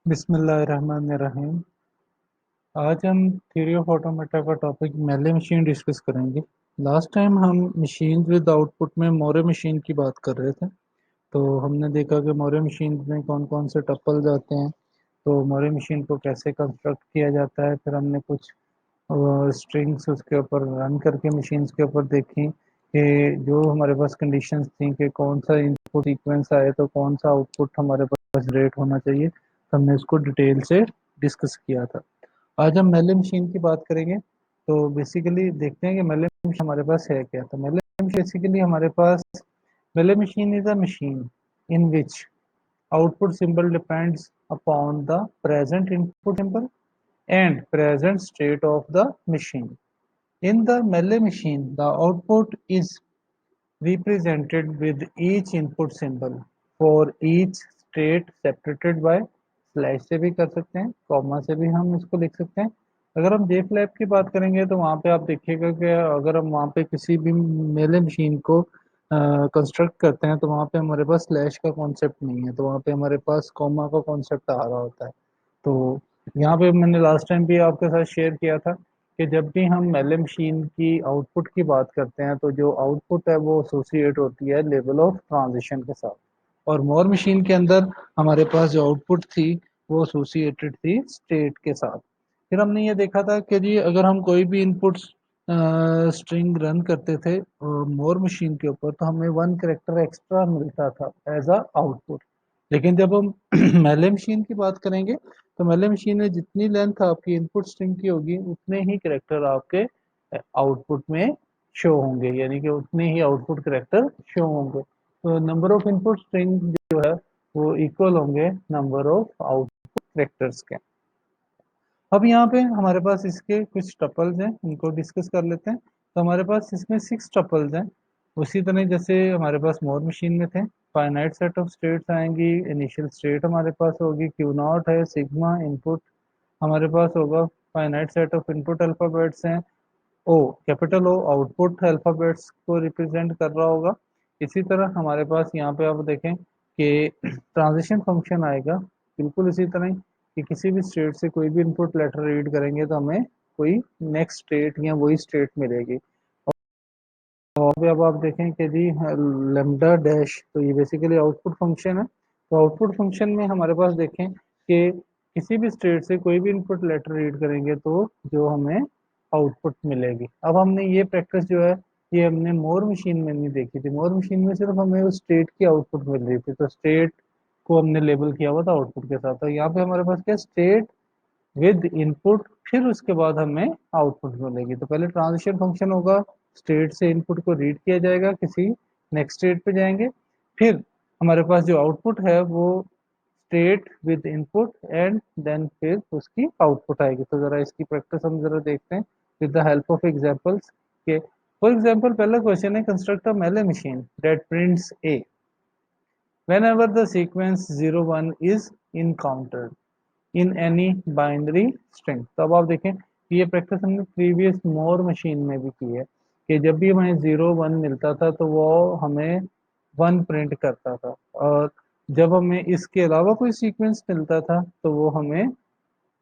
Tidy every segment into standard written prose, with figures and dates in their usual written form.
बिस्मिल्लाहिर्रहमानिर्रहीम। आज हम थ्योरी ऑफ ऑटोमेटा का टॉपिक मेले मशीन डिस्कस करेंगे। लास्ट टाइम हम मशीन विद आउटपुट में मोरे मशीन की बात कर रहे थे। तो हमने देखा कि मोरे मशीन में कौन कौन से टपल्स आते हैं, तो मोरे मशीन को कैसे कंस्ट्रक्ट किया जाता है। फिर हमने कुछ स्ट्रिंग्स उसके ऊपर रन करके मशीन्स के ऊपर देखी कि जो हमारे पास कंडीशंस थी कि कौन सा इनपुट सीक्वेंस आए तो कौन सा आउटपुट हमारे पास जनरेट होना चाहिए, तो हमने इसको डिटेल से डिस्कस किया था। आज हम मेले मशीन की बात करेंगे। तो बेसिकली देखते हैं कि मेले मशीन हमारे पास है क्या। तो मेले मशीन बेसिकली हमारे पास मेले machine is a machine in which output symbol depends upon the present input symbol and present state of the machine. In the melee machine, the output is represented with each input symbol for each state separated by slash से भी कर सकते हैं, comma से भी हम इसको लिख सकते हैं। अगर हम जे फ्लैप की बात करेंगे तो वहाँ पे आप देखिएगा कि अगर हम वहाँ पे किसी भी मेले मशीन को कंस्ट्रक्ट करते हैं तो वहाँ पे हमारे पास स्लैश का कॉन्सेप्ट नहीं है, तो वहाँ पे हमारे पास कॉमा का कॉन्सेप्ट आ रहा होता है। तो यहाँ पे मैंने लास्ट टाइम भी आपके साथ शेयर किया था कि जब भी हम मेले मशीन की आउटपुट की बात करते हैं तो जो आउटपुट है वो एसोसिएट होती है लेवल ऑफ ट्रांजिशन के साथ, और मोर मशीन के अंदर हमारे पास जो आउटपुट थी वो एसोसिएटेड थी स्टेट के साथ। फिर हमने ये देखा था कि जी अगर हम कोई भी इनपुट स्ट्रिंग रन करते थे मोर मशीन के ऊपर तो हमें वन करेक्टर एक्स्ट्रा मिलता था एज अ आउटपुट। लेकिन जब हम मेले मशीन की बात करेंगे तो मेले मशीन में जितनी लेंथ आपकी इनपुट स्ट्रिंग की होगी उतने ही करेक्टर आपके आउटपुट में शो होंगे, यानी कि उतने ही आउटपुट करेक्टर शो होंगे। तो नंबर ऑफ इनपुट स्ट्रिंग जो है वो इक्वल होंगे नंबर ऑफ आउटपुट करेक्टर्स के। अब यहाँ पे हमारे पास इसके कुछ टपल्स हैं, उनको डिस्कस कर लेते हैं। तो हमारे पास इसमें 6 टपल्स हैं। उसी तरह जैसे हमारे पास मोर मशीन में थे, फाइनाइट सेट ऑफ स्टेट्स आएंगी। इनिशियल स्टेट हमारे पास होगी क्यू नॉट है, सिग्मा इनपुट हमारे पास होगा, finite set of input alphabets हैं, ओ कैपिटल ओ आउटपुट अल्फाबेट्स को रिप्रेजेंट कर रहा होगा। इसी तरह हमारे पास यहाँ पे आप देखें कि ट्रांजिशन फंक्शन आएगा बिल्कुल इसी तरह ही, कि किसी भी स्टेट से कोई भी इनपुट लेटर रीड करेंगे तो हमें कोई नेक्स्ट स्टेट या वही स्टेट मिलेगी। और भी अब आप देखें कि जी लेमडा डैश, तो ये बेसिकली आउटपुट फंक्शन है। तो आउटपुट फंक्शन में हमारे पास देखें कि किसी भी स्टेट से कोई भी इनपुट लेटर रीड करेंगे तो जो हमें आउटपुट मिलेगी। अब हमने ये प्रैक्टिस जो है ये हमने मोर मशीन में नहीं देखी थी। मोर मशीन में सिर्फ हमें उस स्टेट की आउटपुट मिल रही थी, तो स्टेट को हमने लेबल किया हुआ था आउटपुट के साथ। तो यहाँ पे हमारे पास क्या स्टेट विद इनपुट, फिर उसके बाद हमें आउटपुट मिलेगी। तो पहले ट्रांजिशन फंक्शन होगा, स्टेट से इनपुट को रीड किया जाएगा, किसी नेक्स्ट स्टेट पे जाएंगे, फिर हमारे पास जो आउटपुट है वो state with input and then फिर उसकी आउटपुट आएगी। तो जरा इसकी प्रैक्टिस हम जरा देखते हैं with the help of examples के। फॉर एग्जांपल पहला क्वेश्चन है, कंस्ट्रक्ट अ मेले machine that prints A whenever the sequence 01 is encountered in any binary string. तो अब आप देखें कि ये प्रैक्टिस हमने प्रीवियस मोर मशीन में भी की है कि जब भी हमें 0 1 मिलता था तो वो हमें 1 प्रिंट करता था, और जब हमें इसके अलावा कोई सीक्वेंस मिलता था तो वो हमें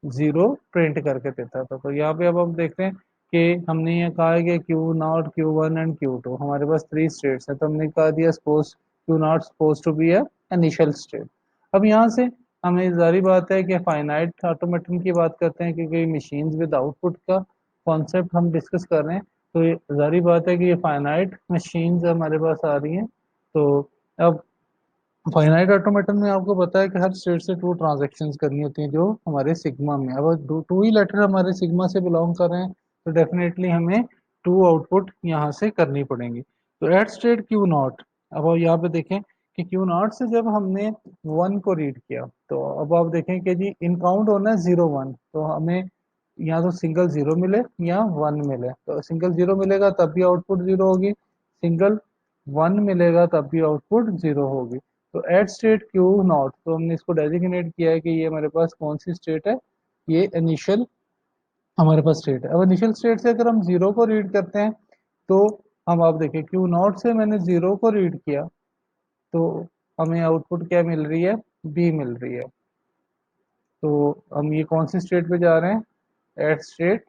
0 प्रिंट करके देता था। तो यहाँ पे अब हम देखते हैं कि हमने ये कहा है कि Q naught Q one and Q two हमारे पास 3 स्टेट्स हैं, तो हमने कहा दिया suppose Q naught suppose to be a initial state. अब यहाँ से हमें जारी बात है कि फाइनाइट ऑटोमेटन की बात करते हैं क्योंकि मशीन्स विद आउटपुट का कॉन्सेप्ट हम डिस्कस कर रहे हैं। तो ये जारी बात है कि ये फाइनाइट मशीन्स हमारे पास आ रही हैं। तो अब फाइनाइट ऑटोमेटन में आपको पता है कि हर स्टेट से 2 ट्रांजैक्शंस करनी होती हैं जो हमारे सिग्मा में, अब टू ही लेटर हमारे सिग्मा से बिलोंग कर रहे हैं तो डेफिनेटली हमें 2 आउटपुट यहाँ से करनी पड़ेंगी। तो एट स्टेट क्यू नॉट, अब आप यहाँ पे देखें कि क्यू नॉट से जब हमने 1 को रीड किया तो अब आप देखें कि जी इनकाउंट होना है 0 1, तो हमें या तो सिंगल 0 मिले या 1 मिले। तो सिंगल 0 मिलेगा तब भी आउटपुट 0 होगी, सिंगल 1 मिलेगा तब भी आउटपुट 0 होगी। तो एट स्टेट क्यू नॉट, तो हमने इसको डेजिग्नेट किया है कि ये हमारे पास कौन सी स्टेट है, ये इनिशियल हमारे पास स्टेट है। अब इनिशियल स्टेट से अगर हम 0 को रीड करते हैं तो हम आप देखें क्यू नॉट से मैंने 0 को रीड किया तो हमें आउटपुट क्या मिल रही है, बी मिल रही है। तो हम ये कौन सी स्टेट पे जा रहे हैं, एट स्टेट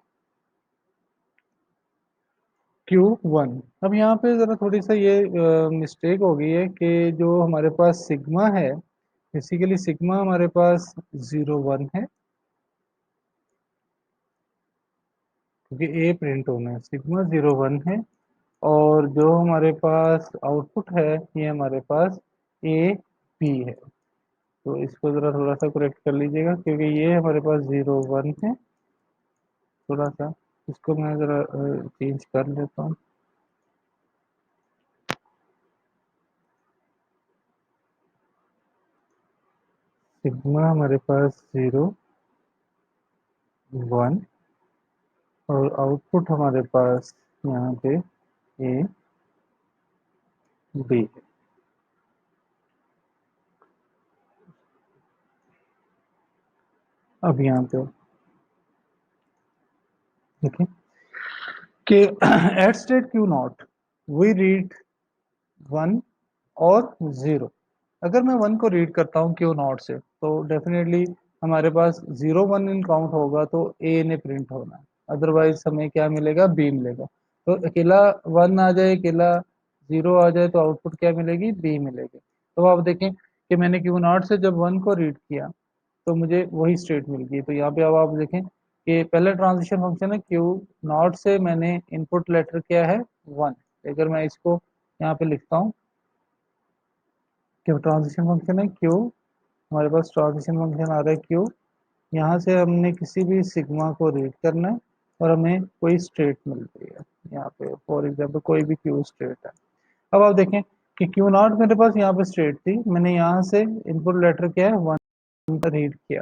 Q1। अब यहाँ पे ज़रा थोड़ी सा ये मिस्टेक हो गई है कि जो हमारे पास सिग्मा है, बेसिकली सिग्मा हमारे पास 0 1 है, क्योंकि ए प्रिंट होना है, सिग्मा 0 1 है। और जो हमारे पास आउटपुट है ये हमारे पास ए बी है। तो इसको ज़रा थोड़ा सा करेक्ट कर लीजिएगा, क्योंकि ये हमारे पास 0 1 है। थोड़ा सा इसको मैं ज़रा चेंज कर लेता हूँ। सिग्मा हमारे पास 0 1 और आउटपुट हमारे पास यहाँ पे ए बी। अब यहाँ पे देखें कि eight state Q0 we read 1 और 0। अगर मैं 1 को रीड करता हूँ Q0 से, तो डेफिनेटली हमारे पास 0 1 इन काउंट होगा तो ए ने प्रिंट होना है, अदरवाइज हमें क्या मिलेगा, बी मिलेगा। तो अकेला 1 आ जाए, अकेला 0 आ जाए, तो आउटपुट क्या मिलेगी, बी मिलेगी। तो आप देखें कि मैंने Q0 से जब 1 को रीड किया तो मुझे वही स्टेट मिल गई। तो यहाँ पे अब आप देखें कि पहले ट्रांजिशन फंक्शन है Q0 से मैंने इनपुट लेटर किया है 1। अगर मैं इसको यहाँ पे लिखता हूँ कि ट्रांजिशन फंक्शन है क्यू, हमारे पास ट्रांजिशन फंक्शन आ रहा है क्यू। यहाँ से हमने किसी भी सिग्मा को रीड करना है और हमें कोई स्टेट मिल रही है। यहाँ पे फॉर एग्जाम्पल कोई भी क्यू स्टेट है। अब आप देखें कि Q0 मेरे पास यहाँ पे स्टेट थी, मैंने यहाँ से इनपुट लेटर किया है 1 का रीड किया,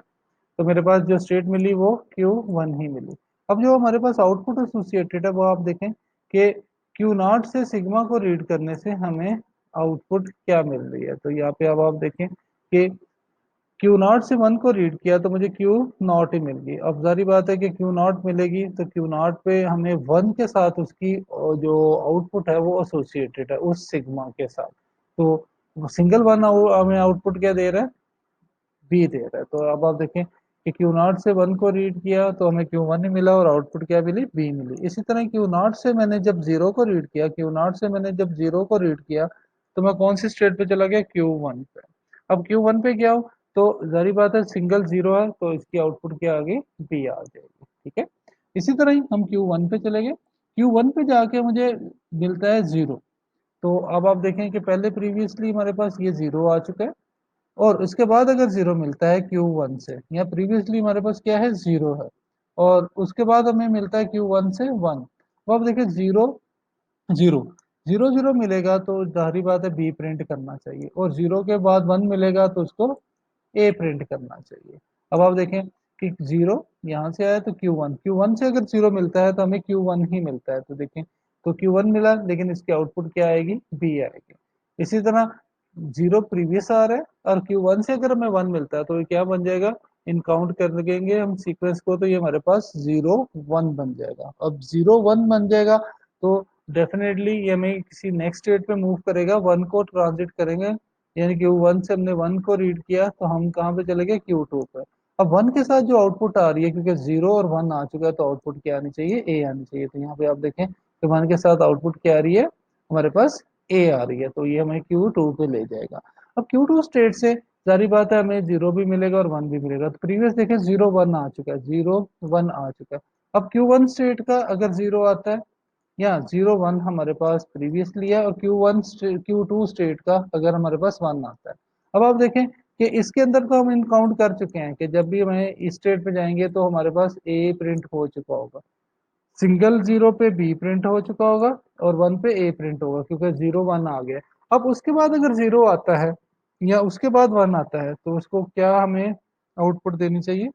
तो मेरे पास जो स्टेट मिली वो Q1 ही मिली। अब जो हमारे पास आउटपुट एसोसिएटेड है वो आप देखें कि Q0 से सिग्मा को रीड करने से हमें आउटपुट क्या मिल रही है। तो यहाँ पे अब आप देखें कि Q0 से 1 को रीड किया तो मुझे Q0 ही मिल गई। अब जारी बात है कि Q0 मिलेगी तो Q0 पे हमें 1 के साथ उसकी जो आउटपुट है वो एसोसिएटेड है उस सिग्मा के साथ। तो सिंगल वन हमें आउटपुट क्या दे रहा है, बी दे रहा है। तो अब आप देखें कि Q0 से 1 को रीड किया तो हमें Q1 ही मिला और आउटपुट क्या मिली, बी मिली। इसी तरह Q0 से मैंने जब 0 को रीड किया, Q0 से मैंने जब 0 को रीड किया तो मैं कौन सी स्टेट पे चला गया, Q1 पे। अब Q1 पे गया हूँ तो जारी बात है सिंगल 0 है तो इसकी आउटपुट क्या आ गई, बी आ जाएगी। ठीक है, इसी तरह ही हम Q1 पे चले गए, Q1 पे जाके मुझे मिलता है 0। तो अब आप देखें कि पहले प्रीवियसली हमारे पास ये 0 आ चुका है और उसके बाद अगर 0 मिलता है Q1 से, या प्रीवियसली हमारे पास क्या है, 0 है और उसके बाद हमें मिलता है Q1 से 1। तो अब देखिए 0 0 0 0 मिलेगा तो जाहिर बात है बी प्रिंट करना चाहिए, और 0 के बाद 1 मिलेगा तो उसको ए प्रिंट करना चाहिए। अब आप देखें कि 0 यहाँ से आया तो Q1 से अगर 0 मिलता है तो हमें Q1 ही मिलता है। तो देखें तो Q1 मिला, लेकिन इसकी आउटपुट क्या आएगी, बी आएगी। इसी तरह 0 प्रीवियस आ रहा है और Q1 से अगर हमें 1 मिलता है तो ये क्या बन जाएगा, इन काउंट कर लगेंगे हम सीक्वेंस को तो ये हमारे पास 0 1 बन जाएगा। अब 0 1 बन जाएगा तो डेफिनेटली ये हमें किसी नेक्स्ट स्टेट पे मूव करेगा, 1 को ट्रांजिट करेंगे, यानी Q1 से हमने 1 को रीड किया तो हम कहाँ पे चले गए, Q2 पे। अब 1 के साथ जो आउटपुट आ रही है, क्योंकि 0 और 1 आ चुका है तो आउटपुट क्या आनी चाहिए, ए आनी चाहिए। तो यहाँ पे आप देखें कि 1 के साथ आउटपुट क्या आ रही है, हमारे पास ए आ रही है, तो ये हमें Q2 पे ले जाएगा। अब Q2 स्टेट से जारी बात है हमें 0 भी मिलेगा और 1 भी मिलेगा। तो प्रीवियस देखें 0 1 आ चुका है, 0 1 आ चुका है। अब Q1 स्टेट का अगर 0 आता है, या 0 1 हमारे पास प्रीवियसली है, और Q2 स्टेट का अगर हमारे पास 1 आता है। अब आप देखें कि इसके अंदर तो हम इन काउंट कर चुके हैं कि जब भी हमें इस स्टेट पे जाएंगे तो हमारे पास ए प्रिंट हो चुका होगा, सिंगल 0 पे बी प्रिंट हो चुका होगा और 1 पे ए प्रिंट होगा, क्योंकि 0 1 आ गया। अब उसके बाद अगर 0 आता है या उसके बाद 1 आता है तो उसको क्या हमें आउटपुट देनी चाहिए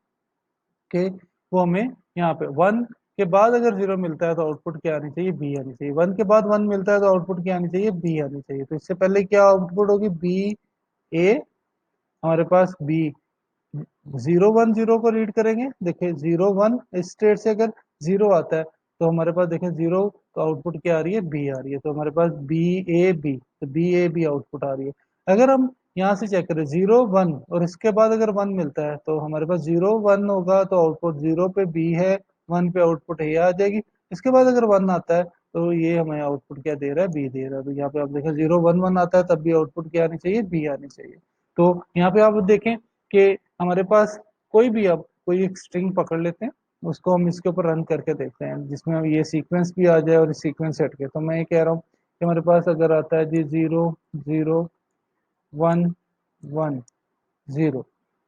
कि वो हमें यहाँ पे 1 के बाद अगर 0 मिलता है तो आउटपुट क्या आनी चाहिए, बी आनी चाहिए। 1 के बाद 1 मिलता है तो आउटपुट क्या आनी चाहिए, बी आनी चाहिए। तो इससे पहले क्या आउटपुट होगी, बी ए, हमारे पास बी 0 1 0 को रीड करेंगे। देखिए 0 1 इस स्टेट से अगर 0 आता है तो हमारे पास देखें 0, तो आउटपुट क्या आ रही है, बी आ रही है। तो हमारे पास बी ए बी, तो बी ए बी आउटपुट आ रही है। अगर हम यहाँ से चेक करें 0 1, और इसके बाद अगर 1 मिलता है तो हमारे पास 0 1 होगा तो आउटपुट 0 पे बी है, 1 पे आउटपुट ए आ जाएगी। इसके बाद अगर 1 आता है तो ये हमें आउटपुट क्या दे रहा है, बी दे रहा है। तो यहाँ पे आप देखें 0 1 1 आता है तब भी आउटपुट क्या आनी चाहिए, बी आनी चाहिए। तो यहाँ पे आप देखें कि हमारे पास कोई भी, अब कोई एक स्ट्रिंग पकड़ लेते हैं, उसको हम इसके ऊपर रन करके देखते हैं जिसमें हम ये सीक्वेंस भी आ जाए और सीक्वेंस हट के। तो मैं ये कह रहा हूँ कि हमारे पास अगर आता है जी 0 0 1 1 0,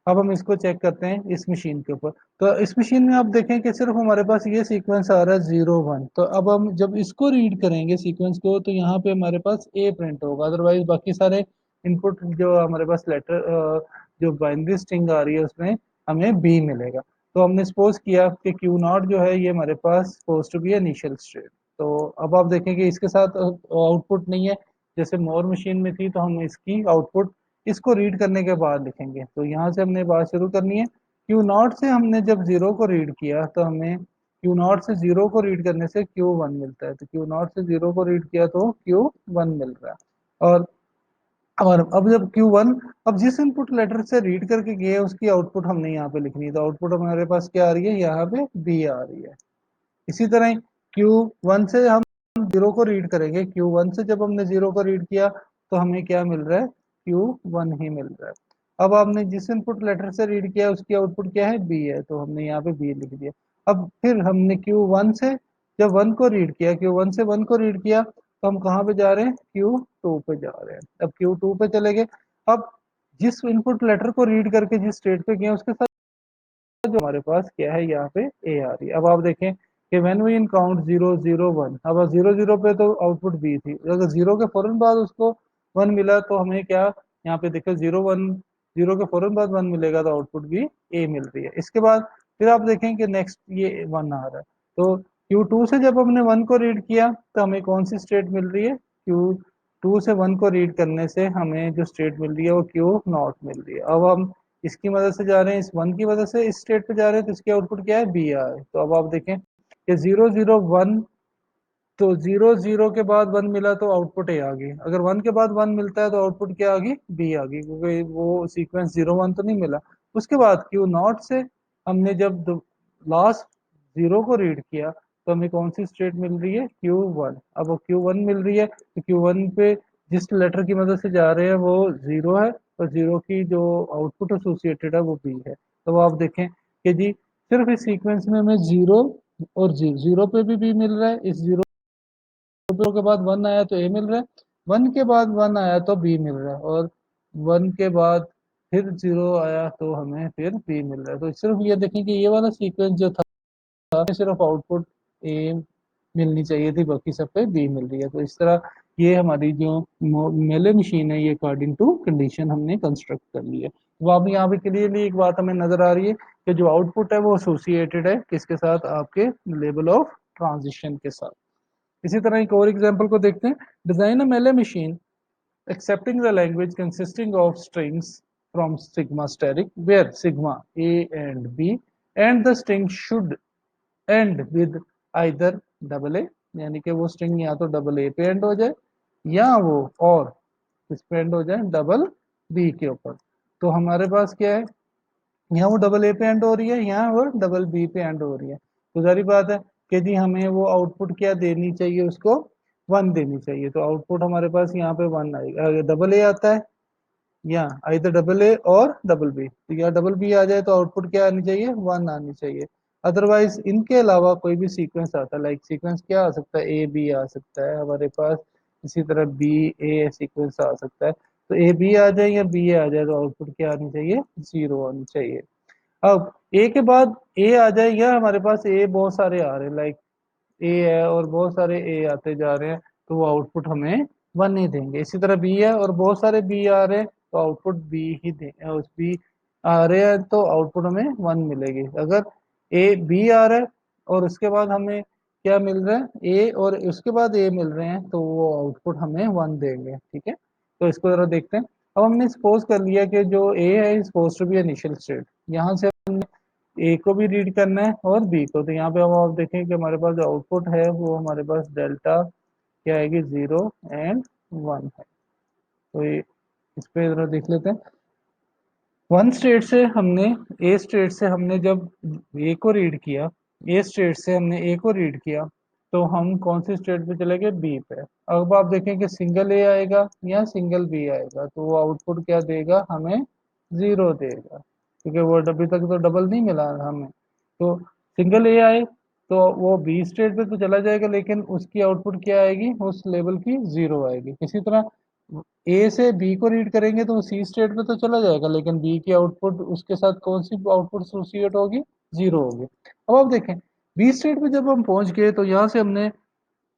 अब हम इसको चेक करते हैं इस मशीन के ऊपर। तो इस मशीन में आप देखें कि सिर्फ हमारे पास ये सीक्वेंस आ रहा है 0 1। तो अब हम जब इसको रीड करेंगे सीक्वेंस को तो यहाँ पे हमारे पास ए प्रिंट होगा, अदरवाइज बाकी सारे इनपुट जो हमारे पास लेटर जो बाइनरी स्ट्रिंग आ रही है उसमें हमें बी मिलेगा। तो हमने सपोज किया कि क्यू नॉट जो है ये हमारे पास suppose to be initial state. तो अब आप देखें कि इसके साथ आउटपुट नहीं है, जैसे मोर मशीन में थी तो हम इसकी आउटपुट इसको रीड करने के बाद लिखेंगे। तो यहाँ से हमने बात शुरू करनी है। क्यू नॉट से हमने जब जीरो को रीड किया तो हमें क्यू नॉट से जीरो को रीड करने से क्यू वन मिलता है। तो क्यू नॉट से जीरो को रीड किया तो क्यू वन मिल रहा है। और अब जब क्यू वन, अब जिस इनपुट लेटर से रीड करके गए उसकी आउटपुट हमने यहाँ पे लिखनी है। तो आउटपुट हमारे पास क्या आ रही है, यहाँ पे बी आ रही है। इसी तरह क्यू वन से हम जीरो को रीड करेंगे, क्यू वन से जब हमने जीरो को रीड किया तो हमें क्या मिल रहा है, क्यू वन ही मिल रहा है। अब आपने जिस इनपुट लेटर से रीड किया उसकी आउटपुट क्या है, बी है, तो हमने यहाँ पे बी लिख दिया। अब फिर हमने क्यू वन से जब वन को रीड किया, क्यू वन से वन को रीड किया तो हम कहाँ पे जा रहे हैं, क्यू टू पे जा रहे हैं। अब क्यू टू पे चले गए। अब जिस इनपुट लेटर को रीड करके जिस स्टेट पे गए उसके साथ जो हमारे पास क्या है, यहाँ पे ए आ रही है। अब आप देखें कि व्हेन वी इन काउंट 0 0 1, अब 0 0 पे तो आउटपुट बी थी, अगर जीरो के फौरन बाद उसको वन मिला तो हमें क्या, यहाँ पे देखो 0 1, जीरो के फौरन बाद वन मिलेगा तो आउटपुट भी ए मिल रही है। इसके बाद फिर आप देखें कि नेक्स्ट ये वन आ रहा है। तो क्यू टू से जब हमने वन को रीड किया तो हमें कौन सी स्टेट मिल रही है, क्यू टू से वन को रीड करने से हमें जो स्टेट मिल रही है वो क्यू नॉट मिल रही है। अब हम इसकी मदद से जा रहे हैं, इस वन की वजह से इस स्टेट पे जा रहे हैं तो इसकी आउटपुट क्या है, बी आ है। तो अब आप देखें कि 0 0 1, तो 0 0 के बाद वन मिला तो आउटपुट ए आ गई। अगर वन के बाद वन मिलता है तो आउटपुट क्या आ गई, बी आ गई, क्योंकि वो सीक्वेंस 0 1 तो नहीं मिला। उसके बाद क्यू नॉट से हमने जब लास्ट जीरो को रीड किया तो हमें कौन सी स्टेट मिल रही है, क्यू वन। अब वो क्यू वन मिल रही है तो क्यू वन पे जिस लेटर की मदद से जा रहे हैं वो जीरो है, और जीरो की जो आउटपुट एसोसिएटेड है वो बी है। तो आप देखें कि जी सिर्फ इस सीक्वेंस में हमें जीरो और जी जीरो पे भी बी मिल रहा है, इस जीरो के बाद वन आया तो ए मिल रहा है, वन के बाद वन आया तो बी मिल रहा है, और वन के बाद फिर जीरो आया तो हमें फिर बी मिल रहा है। तो सिर्फ ये देखें कि ये वाला सीक्वेंस जो था सिर्फ आउटपुट ए मिलनी चाहिए थी, बाकी सब पे बी मिल रही है। तो इस तरह ये हमारी जो मेले मशीन है ये अकॉर्डिंग टू कंडीशन हमने कंस्ट्रक्ट कर ली है। तो अब यहाँ पे क्लियरली एक बात हमें नजर आ रही है कि जो आउटपुट है वो एसोसिएटेड है किसके साथ, आपके लेवल ऑफ ट्रांजिशन के साथ। इसी तरह एक और एग्जांपल को देखते हैं। डिजाइन अ मेले machine accepting the language consisting of strings from sigma steric where sigma a and b and the string should end with either double A, यानी कि वो स्ट्रिंग या तो डबल ए पे एंड हो जाए या वो और किस पे एंड हो जाए, डबल बी के ऊपर। तो हमारे पास क्या है, यहाँ वो डबल ए पे एंड हो रही है, यहाँ वो डबल बी पे एंड हो रही है। तो जारी बात है कि जी हमें वो आउटपुट क्या देनी चाहिए, उसको वन देनी चाहिए। तो आउटपुट हमारे पास यहाँ पे वन आएगा। डबल ए आता है या इधर डबल ए और डबल बी, तो या डबल बी आ जाए तो आउटपुट क्या आनी चाहिए, वन आनी चाहिए। अदरवाइज इनके अलावा कोई भी सीक्वेंस आता है, लाइक सीक्वेंस क्या आ सकता है, ए बी आ सकता है हमारे पास, इसी तरह बी ए सीक्वेंस आ सकता है। तो ए बी आ जाए या बी ए आ जाए तो आउटपुट क्या आनी चाहिए, जीरो आनी चाहिए। अब ए के बाद ए आ जाए या हमारे पास ए बहुत सारे आ रहे हैं, लाइक ए है और बहुत सारे ए आते जा रहे हैं तो वो आउटपुट हमें वन ही देंगे। इसी तरह बी है और बहुत सारे बी आ रहे हैं तो आउटपुट बी ही देंगे, उस बी आ रहे हैं तो आउटपुट हमें वन मिलेगी। अगर ए बी आ रहा है और उसके बाद हमें क्या मिल रहा है, ए और उसके बाद ए मिल रहे हैं तो वो आउटपुट हमें वन देंगे। ठीक है, तो इसको जरा देखते हैं। अब हमने सपोज कर लिया कि जो ए है suppose to be initial state, यहाँ से ए को भी रीड करना है और बी को। तो यहाँ पे हम आप देखें कि हमारे पास जो आउटपुट है वो हमारे पास डेल्टा क्या आएगी, जीरो एंड वन है। तो ये इस पे जरा देख लेते हैं। वन स्टेट से हमने ए स्टेट से हमने जब ए को रीड किया, ए स्टेट से हमने ए को रीड किया, तो हम कौन सी स्टेट पे चले गए, बी पे। अब आप देखें कि सिंगल ए आएगा या सिंगल बी आएगा, तो वो आउटपुट क्या देगा हमें, जीरो देगा, क्योंकि वो अभी तक तो डबल नहीं मिला हमें। तो सिंगल ए आए तो वो बी स्टेट पे तो चला जाएगा, लेकिन उसकी आउटपुट क्या आएगी, उस लेवल की जीरो आएगी। इसी तरह ए से बी को रीड करेंगे तो वो सी स्टेट पे तो चला जाएगा, लेकिन बी की आउटपुट उसके साथ कौन सी आउटपुट एसोसिएट होगी, जीरो होगी। अब आप देखें बी स्टेट पे जब हम पहुंच गए तो यहाँ से हमने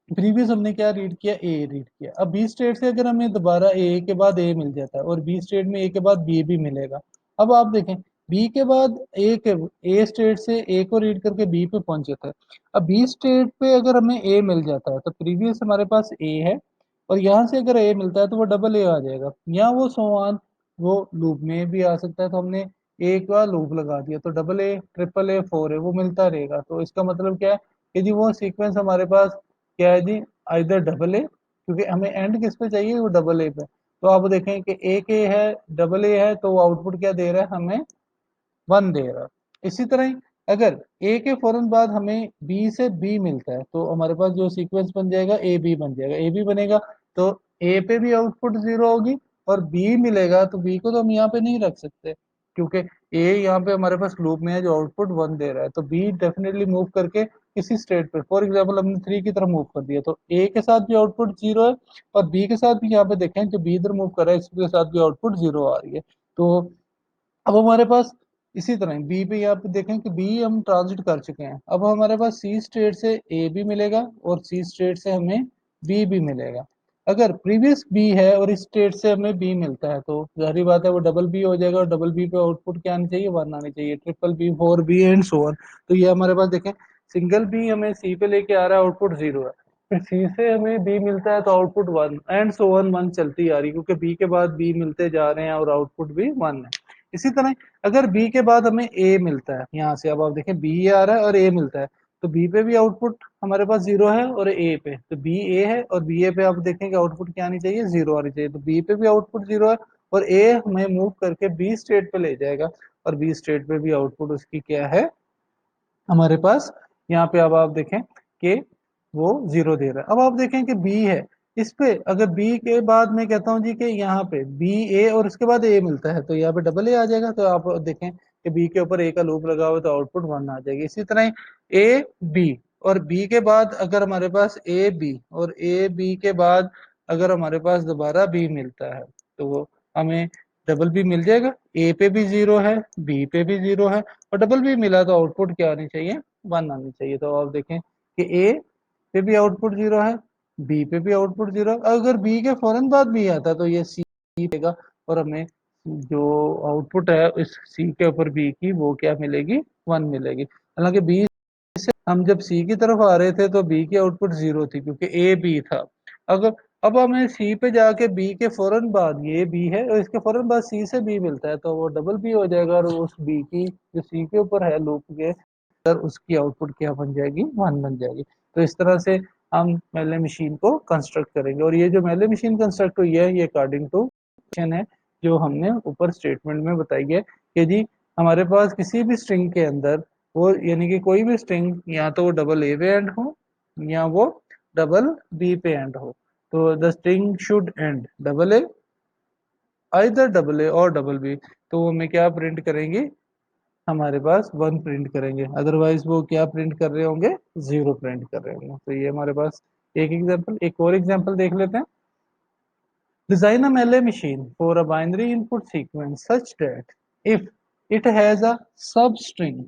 प्रीवियस हमने क्या रीड किया, ए रीड किया। अब बी स्टेट से अगर हमें दोबारा ए के बाद ए मिल जाता है और बी स्टेट में ए के बाद बी भी मिलेगा। अब आप देखें बी के बाद ए के, ए स्टेट से ए को रीड करके बी पे पहुंच जाता है। अब बी स्टेट पे अगर हमें ए मिल जाता है तो प्रीवियस हमारे पास ए है, और यहाँ से अगर ए मिलता है तो वो डबल ए आ जाएगा, या वो सोवान वो लूप में भी आ सकता है। तो हमने ए का लूप लगा दिया तो double A triple A four A वो मिलता रहेगा। तो इसका मतलब क्या है कि जी वो सीक्वेंस हमारे पास क्या है जी, आइदर डबल ए, क्योंकि हमें एंड किस पे चाहिए, वो डबल ए पे। तो आप देखें कि एक ए है, डबल ए है, तो वो आउटपुट क्या दे रहा है हमें, वन दे रहा है। इसी तरह ही अगर ए के फौरन बाद हमें बी से बी मिलता है तो हमारे पास जो सीक्वेंस बन जाएगा ए बी बन जाएगा, ए बी बनेगा तो ए पे भी आउटपुट जीरो होगी, और बी मिलेगा तो बी को तो हम यहाँ पे नहीं रख सकते, क्योंकि ए यहाँ पे हमारे पास लूप में है जो आउटपुट वन दे रहा है। तो बी डेफिनेटली मूव करके किसी स्टेट पे, फॉर एग्जाम्पल हमने थ्री की तरफ मूव कर दिया तो ए के साथ भी आउटपुट जीरो है, और बी के साथ भी यहाँ पे देखें जो बी इधर मूव कर रहा है इसके साथ भी आउटपुट जीरो आ रही है। तो अब हमारे पास इसी तरह बी पे यहाँ पे देखें कि बी हम ट्रांजिट कर चुके हैं, अब हमारे पास सी स्टेट से ए भी मिलेगा और सी स्टेट से हमें बी भी मिलेगा। अगर प्रीवियस बी है और इस स्टेट से हमें बी मिलता है तो जाहिर बात है वो डबल बी हो जाएगा, और डबल बी पे आउटपुट क्या आनी चाहिए, वन आनी चाहिए, triple B, four B and so on. तो ये हमारे पास देखें सिंगल बी हमें सी पे लेके आ रहा है, आउटपुट जीरो है, फिर सी से हमें बी मिलता है तो output one and so one, one चलती आ रही है, क्योंकि बी के बाद बी मिलते जा रहे हैं और आउटपुट भी वन है। इसी तरह अगर बी के बाद हमें ए मिलता है, यहाँ से अब आप देखें बी आ रहा है और ए मिलता है, तो बी पे भी आउटपुट हमारे पास जीरो है, और ए पे तो बी ए है और बी ए पे आप देखेंगे आउटपुट क्या आनी चाहिए, जीरो आनी चाहिए। तो बी पे भी आउटपुट जीरो है, और ए हमें मूव करके बी स्टेट पे ले जाएगा, और बी स्टेट पे भी आउटपुट उसकी क्या है हमारे पास, यहाँ पे अब आप देखें कि वो जीरो दे रहा है। अब आप देखें कि बी है, इस पे अगर बी के बाद मैं कहता हूँ जी कि यहाँ पे बी ए और उसके बाद ए मिलता है तो यहाँ पे डबल ए आ जाएगा। तो आप देखें कि बी के ऊपर ए का लूप लगा हुआ है तो आउटपुट वन आ जाएगी। इसी तरह ए बी और बी के बाद अगर हमारे पास ए बी और ए बी के बाद अगर हमारे पास दोबारा बी मिलता है तो वो हमें डबल बी मिल जाएगा, ए पे भी जीरो है, बी पे भी जीरो है, और डबल बी मिला तो आउटपुट क्या आनी चाहिए, वन आनी चाहिए। तो आप देखें कि ए पे भी आउटपुट जीरो है, बी पे भी आउटपुट जीरो है, अगर बी के फौरन बाद बी आता तो ये सी देगा, और हमें जो आउटपुट है इस सी के ऊपर बी की वो क्या मिलेगी, वन मिलेगी। हालांकि बी से हम जब सी की तरफ आ रहे थे तो बी की आउटपुट जीरो थी क्योंकि ए बी था। अगर अब हमें सी पे जाके बी के फौरन बाद ये बी है और इसके फौरन बाद सी से बी मिलता है तो वो डबल बी हो जाएगा, और उस बी की जो सी के ऊपर है लूप के अंदर उसकी आउटपुट क्या बन जाएगी, वन बन जाएगी। तो इस तरह से हम मेले मशीन को कंस्ट्रक्ट करेंगे, और ये जो मेले मशीन कंस्ट्रक्ट हुई है ये अकॉर्डिंग टू है जो हमने ऊपर स्टेटमेंट में बताई है कि जी हमारे पास किसी भी स्ट्रिंग के अंदर वो यानी कि कोई भी स्ट्रिंग या तो वो डबल ए पे एंड हो या वो डबल बी पे एंड हो, तो the string should and double A, either double A और डबल बी। तो वो हमें क्या प्रिंट करेंगे, हमारे पास वन प्रिंट करेंगे, अदरवाइज वो क्या प्रिंट कर रहे होंगे, जीरो प्रिंट कर रहे होंगे। तो ये हमारे पास एक एग्जांपल, एक और एग्जांपल देख लेते हैं। Design a melee machine for a binary input sequence such that if it has a substring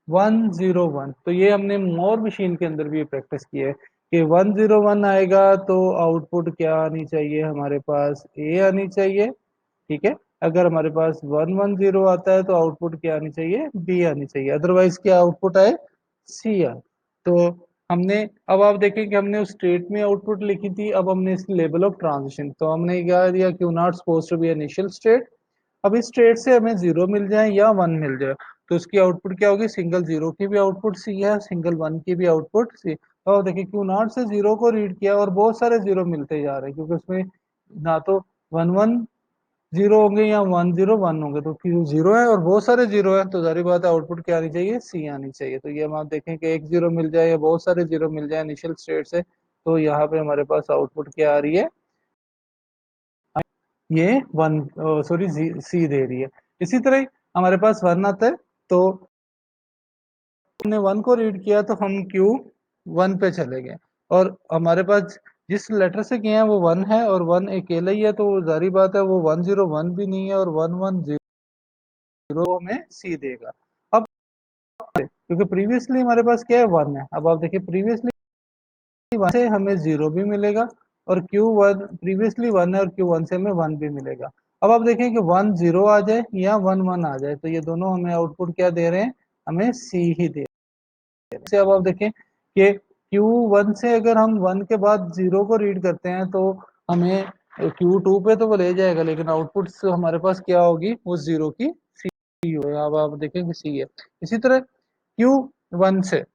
101, तो ये हमने मोर मशीन के अंदर भी प्रैक्टिस की है कि 101 आएगा तो आउटपुट क्या आनी चाहिए, हमारे पास ए आनी चाहिए, ठीक है। अगर हमारे पास 110 आता है तो आउटपुट क्या आनी चाहिए, बी आनी चाहिए, अदरवाइज क्या आउटपुट आए, सी आए। तो हमने अब आप देखें कि हमने उस स्टेट में आउटपुट लिखी थी, अब हमने इसकी लेवल ऑफ ट्रांजिशन तो हमने क्या दिया, Q naught suppose to be initial state. अब इस स्टेट से हमें जीरो मिल जाए या वन मिल जाए तो उसकी आउटपुट क्या होगी, सिंगल जीरो की भी आउटपुट सी है, सिंगल वन की भी आउटपुट सी। तो देखिए क्यू नॉट से जीरो को रीड किया और बहुत सारे जीरो मिलते जा रहे हैं, क्योंकि उसमें ना तो वन वन जीरो होंगे या 101 होंगे, तो क्यों जीरो है और बहुत सारे जीरो है तो जारी बात है आउटपुट क्या आनी चाहिए, सी आनी चाहिए। तो ये हम आप देखें कि एक जीरो मिल जाए या बहुत सारे जीरो मिल जाए इनिशियल स्टेट से, तो यहाँ पे हमारे पास आउटपुट क्या आ रही है, ये वन, सॉरी सी दे रही है। इसी तरह ही हमारे पास वन आता है, तो हमने वन को रीड किया तो हम क्यू वन पे चले गए, और हमारे पास जिस लेटर से किए हैं वो वन है और वन अकेला ही है, तो जारी बात है वो 101 भी नहीं है और 110 में सी देगा। अब क्योंकि प्रीवियसली हमारे पास क्या है, वन है, अब आप देखिए प्रीवियसली वन से हमें जीरो भी मिलेगा, और क्यू वन प्रीवियसली वन है और क्यू वन से हमें वन भी मिलेगा। अब आप देखें कि वन जीरो आ जाए या वन वन आ जाए, तो ये दोनों हमें आउटपुट क्या दे रहे हैं, हमें सी ही दे रहे हैं। से अब आप देखें कि क्यू वन से अगर हम वन के बाद जीरो को रीड करते हैं तो हमें क्यू टू पे तो वो ले जाएगा, लेकिन आउटपुट हमारे पास क्या होगी, वो जीरो की सी हो। अब आप देखें कि सी है। इसी तरह क्यू वन से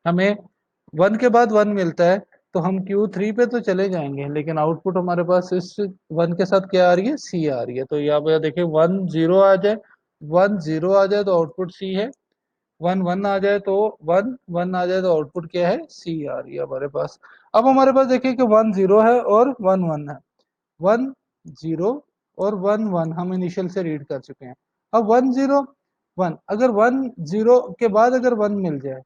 हमें वन के बाद वन मिलता है, तो हम क्यू थ्री पे तो चले जाएंगे, लेकिन आउटपुट हमारे पास इस वन के साथ क्या आ रही है, सी आ रही है। तो यहाँ पे देखिए वन जीरो आ जाए, वन जीरो आ जाए तो आउटपुट सी है, वन वन आ जाए तो वन वन आ जाए तो आउटपुट क्या है, सी आ रही है हमारे पास। अब हमारे पास देखिए कि वन जीरो है और वन वन है, वन जीरो और वन वन हम इनिशियल से रीड कर चुके हैं। अब वन जीरो वन, अगर वन जीरो के बाद अगर वन मिल जाए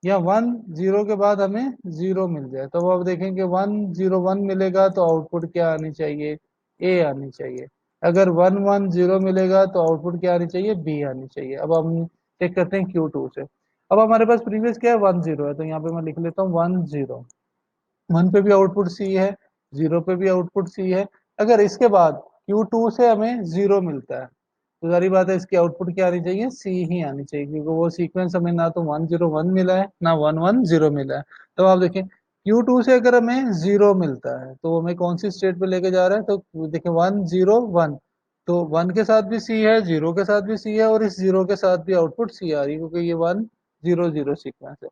या वन जीरो के बाद हमें जीरो मिल जाए, तो अब देखेंगे वन जीरो वन मिलेगा तो आउटपुट क्या आनी चाहिए, ए आनी चाहिए। अगर वन वन जीरो मिलेगा तो आउटपुट क्या आनी चाहिए, बी आनी चाहिए। अब हम चेक करते हैं क्यू टू से। अब हमारे पास प्रीवियस क्या है, वन जीरो है, तो यहाँ पे मैं लिख लेता हूँ वन जीरो, वन पे भी आउटपुट सी है, जीरो पे भी आउटपुट सी है। अगर इसके बाद Q2 से हमें जीरो मिलता है, तो सारी बात है इसकी आउटपुट क्या आनी चाहिए, सी ही आनी चाहिए, क्योंकि वो सीक्वेंस हमें ना तो 101 मिला है ना 110 मिला है। तो आप देखें Q2 से अगर हमें जीरो मिलता है तो हमें कौन सी स्टेट पे लेके जा रहा है, तो देखिए 101, तो वन के साथ भी सी है, जीरो के साथ भी सी है, और इस जीरो के साथ भी आउटपुट सी आ रही है, क्योंकि ये 100 सीक्वेंस है।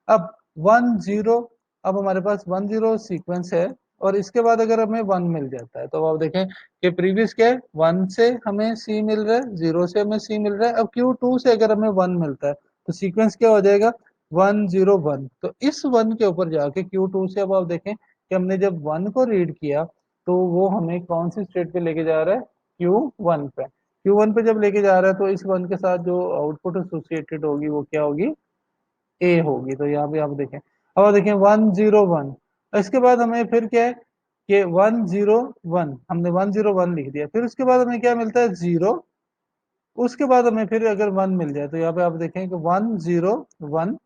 अब 10, अब हमारे पास 10 सीक्वेंस है, और इसके बाद अगर हमें वन मिल जाता है, तो आप देखें कि प्रीवियस क्या है, वन से हमें सी मिल रहा है, जीरो से हमें सी मिल रहा है। अब क्यू टू से अगर हमें वन मिलता है तो सीक्वेंस क्या हो जाएगा, 101। तो इस वन के ऊपर जाके क्यू टू से अब आप देखें कि हमने जब वन को रीड किया तो वो हमें कौन सी स्टेट पे लेके जा रहा है, क्यू वन पे। क्यू वन पे जब लेके जा रहा है तो इस वन के साथ जो आउटपुट एसोसिएटेड होगी वो क्या होगी, ए होगी। तो यहाँ पे आप देखें, अब आप देखें 101, इसके बाद हमें फिर क्या है कि 101, हमने 101 लिख दिया, फिर उसके बाद हमें क्या मिलता है, जीरो। उसके बाद हमें फिर अगर वन मिल जाए तो यहाँ पे आप देखें कि 101,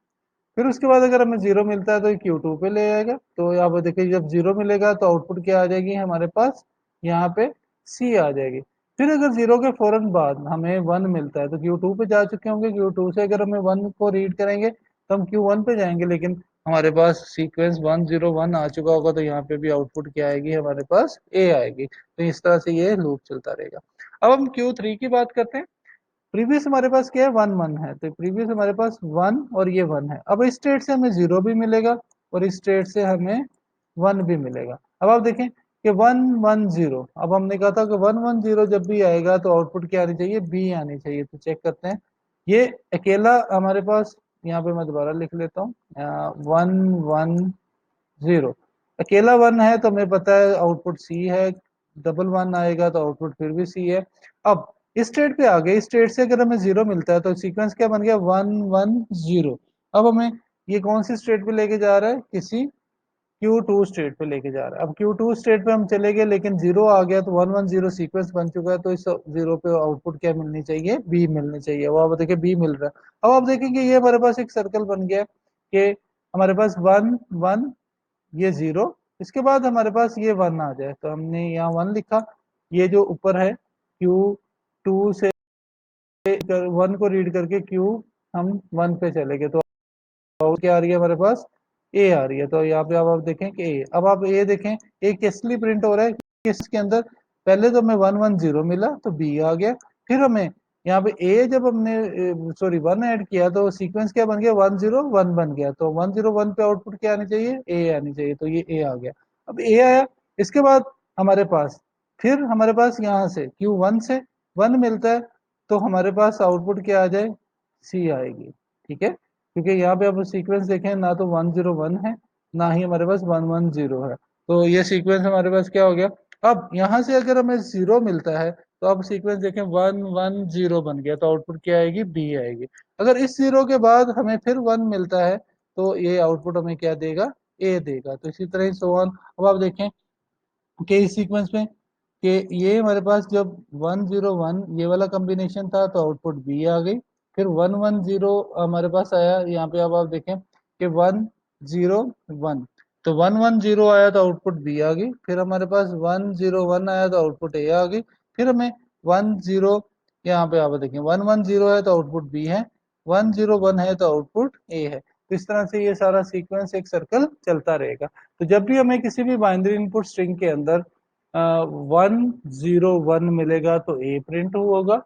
फिर उसके बाद अगर हमें जीरो मिलता है तो क्यू टू पे ले आएगा। तो यहाँ पे देखिए जब जीरो मिलेगा तो आउटपुट क्या आ जाएगी हमारे पास, यहाँ पे सी आ जाएगी। फिर अगर जीरो के फौरन बाद हमें वन मिलता है तो क्यू टू पे जा चुके होंगे, क्यू टू से अगर हमें वन को रीड करेंगे तो हम क्यू वन पे जाएंगे, लेकिन हमारे पास सीक्वेंस 101 आ चुका होगा, तो यहाँ पे भी आउटपुट क्या आएगी हमारे पास, ए आएगी। तो इस तरह से ये लूप चलता रहेगा। अब हम क्यू थ्री की बात करते हैं। प्रीवियस हमारे पास क्या है, वन वन है, तो प्रीवियस हमारे पास वन और ये वन है। अब इस स्टेट से हमें जीरो भी मिलेगा और इस स्टेट से हमें वन भी मिलेगा। अब आप देखें कि 110, अब हमने कहा था कि 110 जब भी आएगा तो आउटपुट क्या आनी चाहिए, बी आनी चाहिए। तो चेक करते हैं, ये अकेला हमारे पास, यहाँ पे मैं दोबारा लिख लेता हूँ, 110 अकेला वन है तो हमें पता है आउटपुट सी है, डबल वन आएगा तो आउटपुट फिर भी सी है। अब इस स्टेट पे आ गए, इस स्टेट से अगर हमें जीरो मिलता है तो सीक्वेंस क्या बन गया, 110। अब हमें ये कौन सी स्टेट पे लेके जा रहा है, किसी क्यू टू स्टेट पे लेके जा रहा है। अब क्यू टू स्टेट पे हम चले गए लेकिन जीरो आ गया, तो 110 सीक्वेंस बन चुका है, तो इस जीरो पे आउटपुट क्या मिलनी चाहिए, बी मिलनी चाहिए। वो आप देखिए बी मिल रहा है। अब आप देखेंगे ये हमारे पास एक सर्कल बन गया कि हमारे पास वन वन, ये जीरो, इसके बाद हमारे पास ये वन आ जाए, तो हमने यहाँ वन लिखा, ये जो ऊपर है क्यू टू से वन को रीड करके क्यू हम वन पे चले गए, तो और क्या आ रही है हमारे पास, ए आ रही है। तो यहाँ पे अब आप देखें कि ए, अब आप ए देखें, ए किसलिए प्रिंट हो रहा है, किसके अंदर, पहले तो हमें 110 मिला तो बी आ गया, फिर हमें यहाँ पे ए जब हमने सॉरी वन ऐड किया तो सीक्वेंस क्या बन गया, 101 बन गया, तो 101 पे आउटपुट क्या आनी चाहिए, ए आनी चाहिए, तो ये ए आ गया। अब ए आया, इसके बाद हमारे पास फिर हमारे पास यहाँ से Q1 से 1 मिलता है, तो हमारे पास आउटपुट क्या आ जाए, C आएगी। ठीक है, क्योंकि यहाँ पे अब सीक्वेंस देखें, ना तो 101 है, ना ही हमारे पास 110 है, तो ये सीक्वेंस हमारे पास क्या हो गया। अब यहाँ से अगर हमें 0 मिलता है, तो अब सीक्वेंस देखें 110 बन गया, तो आउटपुट क्या आएगी, B आएगी। अगर इस 0 के बाद हमें फिर 1 मिलता है, तो ये आउटपुट हमें क्या देगा, A देगा। तो इसी तरह सो ऑन। अब आप देखें कि इस सीक्वेंस में कि ये हमारे पास जब 101 ये वाला कॉम्बिनेशन था, तो आउटपुट बी आ गई। फिर 110 हमारे पास आया, यहाँ पे अब आप देखें कि 101, तो 110 आया तो आउटपुट बी आ गई। फिर हमारे पास 101 आया तो आउटपुट ए आ गई। फिर हमें 10, यहाँ पे आप देखें 110 है तो आउटपुट बी है, 101 है तो आउटपुट ए है। तो इस तरह से ये सारा सीक्वेंस एक सर्कल चलता रहेगा। तो जब भी हमें किसी भी बाइनरी इनपुट स्ट्रिंग के अंदर 101 मिलेगा तो ए प्रिंट होगा।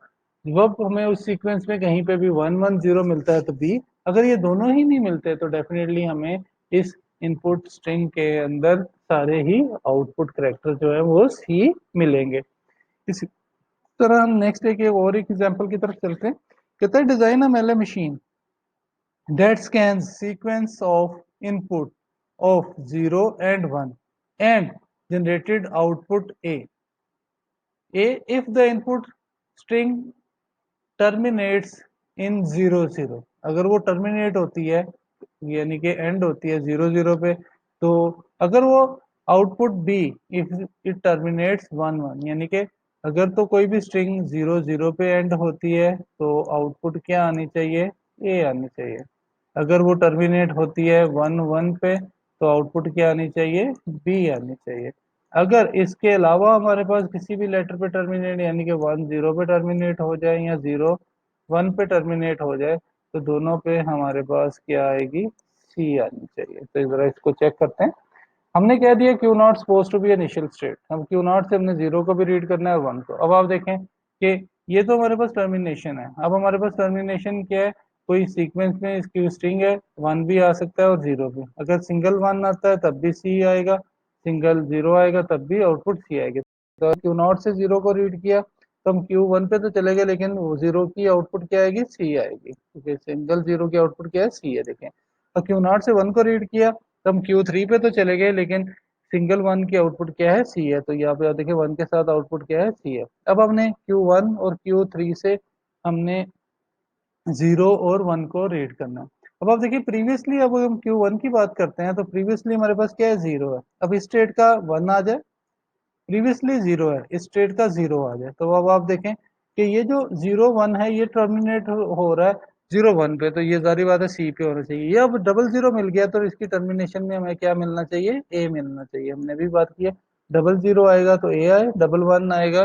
जब हमें उस सीक्वेंस में कहीं पे भी 110 मिलता है तो बी। अगर ये दोनों ही नहीं मिलते तो डेफिनेटली हमें इस इनपुट स्ट्रिंग के अंदर सारे ही आउटपुट करेक्टर जो है वो सी मिलेंगे। इसी तरह हम नेक्स्ट और एक एग्जांपल की तरफ चलते हैं। कहता है डिजाइन अ मेले machine that scans sequence of input of 0 and 1 and generated output A. If the input string terminates in 0 0, अगर वो टर्मिनेट होती है यानी कि एंड होती है 0 0 पे, तो अगर वो output B if it terminates 1 1, यानी कि अगर तो कोई भी स्ट्रिंग 0 0 पे एंड होती है तो आउटपुट क्या आनी चाहिए, ए आनी चाहिए। अगर वो टर्मिनेट होती है 1 1 पे तो आउटपुट क्या आनी चाहिए, बी आनी चाहिए। अगर इसके अलावा हमारे पास किसी भी लेटर पे टर्मिनेट यानी कि 1 0 पे टर्मिनेट हो जाए या 0 1 पे टर्मिनेट हो जाए, तो दोनों पे हमारे पास क्या आएगी, सी आनी चाहिए। तो जरा इसको चेक करते हैं। हमने कह दिया Q naught suppose to be initial state, हम क्यू नॉट से हमने 0 को भी रीड करना है और 1 को। अब आप देखें कि ये तो हमारे पास टर्मिनेशन है। अब हमारे पास टर्मिनेशन क्या है, कोई सीक्वेंस में इसकी स्ट्रिंग है, 1 भी आ सकता है और 0 भी। अगर सिंगल 1 आता है तब भी सी आएगा, सिंगल 0 आएगा तब भी आउटपुट सी आएगी। तो क्यू नॉट से 0 को रीड किया तो हम Q1 पे तो चले गए, लेकिन वो 0 की आउटपुट क्या आएगी, सी आएगी, क्योंकि सिंगल 0 की आउटपुट क्या है, सी है। देखें, और Q0 से 1 को रीड किया तो हम Q3 पे तो चले गए, लेकिन सिंगल 1 की आउटपुट क्या है, सी है। तो यहाँ पे देखिए 1 के साथ आउटपुट क्या है, सी है। अब हमने Q1 और Q3 से हमने 0 और 1 को रीड करना है। अब आप देखिए प्रीवियसली, अब हम Q1 की बात करते हैं तो प्रीवियसली हमारे पास क्या है, 0 है। अब इस स्टेट का 1 आ जाए, प्रीवियसली 0 है, इस स्टेट का 0 आ जाए, तो अब आप देखें कि ये जो 0 1 है ये टर्मिनेट हो रहा है 0 1 पे, तो ये सारी बात है सी पे होना चाहिए। ये अब डबल 0 मिल गया तो इसकी टर्मिनेशन में हमें क्या मिलना चाहिए, ए मिलना चाहिए। हमने भी बात की है, डबल 0 आएगा तो ए आए, डबल 1 आएगा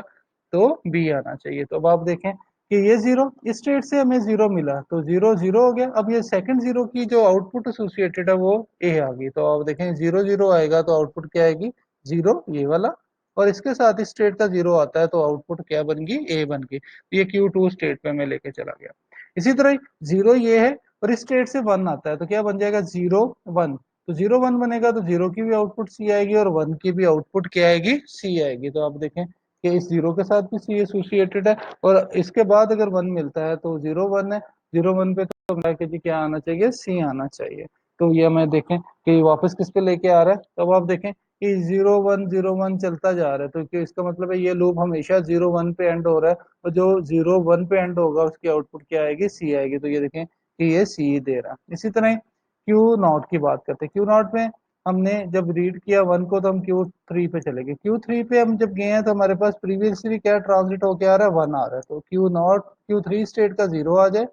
तो बी आना चाहिए। तो अब आप देखें कि ये 0 इस स्टेट से हमें 0 मिला तो 0 0 हो गया। अब ये सेकंड 0 की जो आउटपुट एसोसिएटेड है वो ए आ गई। तो आप देखें 0 0 आएगा तो आउटपुट क्या आएगी, 0 ये वाला, और इसके साथ इस स्टेट का 0 आता है तो आउटपुट क्या बन गई, ए बन गई। तो ये Q2 स्टेट पे मैं लेके चला गया। इसी तरह 0 ये है और इस स्टेट से 1 आता है तो क्या बन जाएगा, 0 1। तो 0 1 बनेगा तो 0 की भी आउटपुट सी आएगी और 1 की भी आउटपुट क्या आएगी, सी आएगी। तो आप देखें कि इस 0 के साथ भी सी एसोसिएटेड है, और इसके बाद अगर 1 मिलता है तो 0 1 है, 0 1 पे तो हमारा जी क्या आना चाहिए, सी आना चाहिए। तो ये हमें देखें कि वापस किस पे लेके आ रहा है। तो अब आप देखें कि 0 1 0 1 चलता जा रहा है, तो इसका मतलब है ये लूप हमेशा 0 1 पे एंड हो रहा है, और जो 0 1 पे एंड होगा उसकी आउटपुट क्या आएगी, सी आएगी। तो ये देखें कि ये सी दे रहा है। इसी तरह क्यू नॉट की बात करते हैं। क्यू नॉट में हमने जब रीड किया 1 को तो हम Q3 पे चले गए। Q3 पे हम जब गए हैं तो हमारे पास प्रीवियसली क्या ट्रांसलेट होके आ रहा है, 1 आ रहा है। तो क्यू नॉट Q3 स्टेट का 0 आ जाए,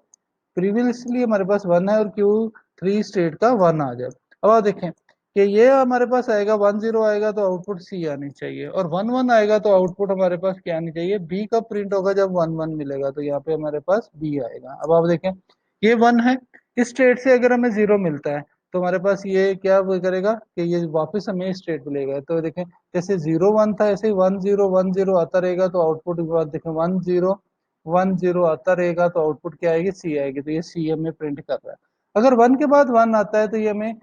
प्रीवियसली हमारे पास 1 है और Q3 स्टेट का 1 आ जाए। अब आप देखें कि ये हमारे पास आएगा 1 0 आएगा तो आउटपुट सी आनी चाहिए, और 1 1 आएगा तो आउटपुट हमारे पास क्या आनी चाहिए, बी कब प्रिंट होगा, जब 1 1 मिलेगा, तो यहाँ पे हमारे पास बी आएगा। अब आप देखें ये 1 है, इस स्टेट से अगर हमें 0 मिलता है तो हमारे पास ये क्या वो करेगा कि ये वापस हमें स्टेट मिलेगा। तो देखें जैसे 0 1 था ऐसे ही 1 0 आता रहेगा, तो आउटपुट के बाद देखें 1 0 आता रहेगा तो आउटपुट क्या आएगी, सी आएगी। तो ये सी हमें प्रिंट कर रहा है। अगर 1 के बाद 1 आता है तो ये हमें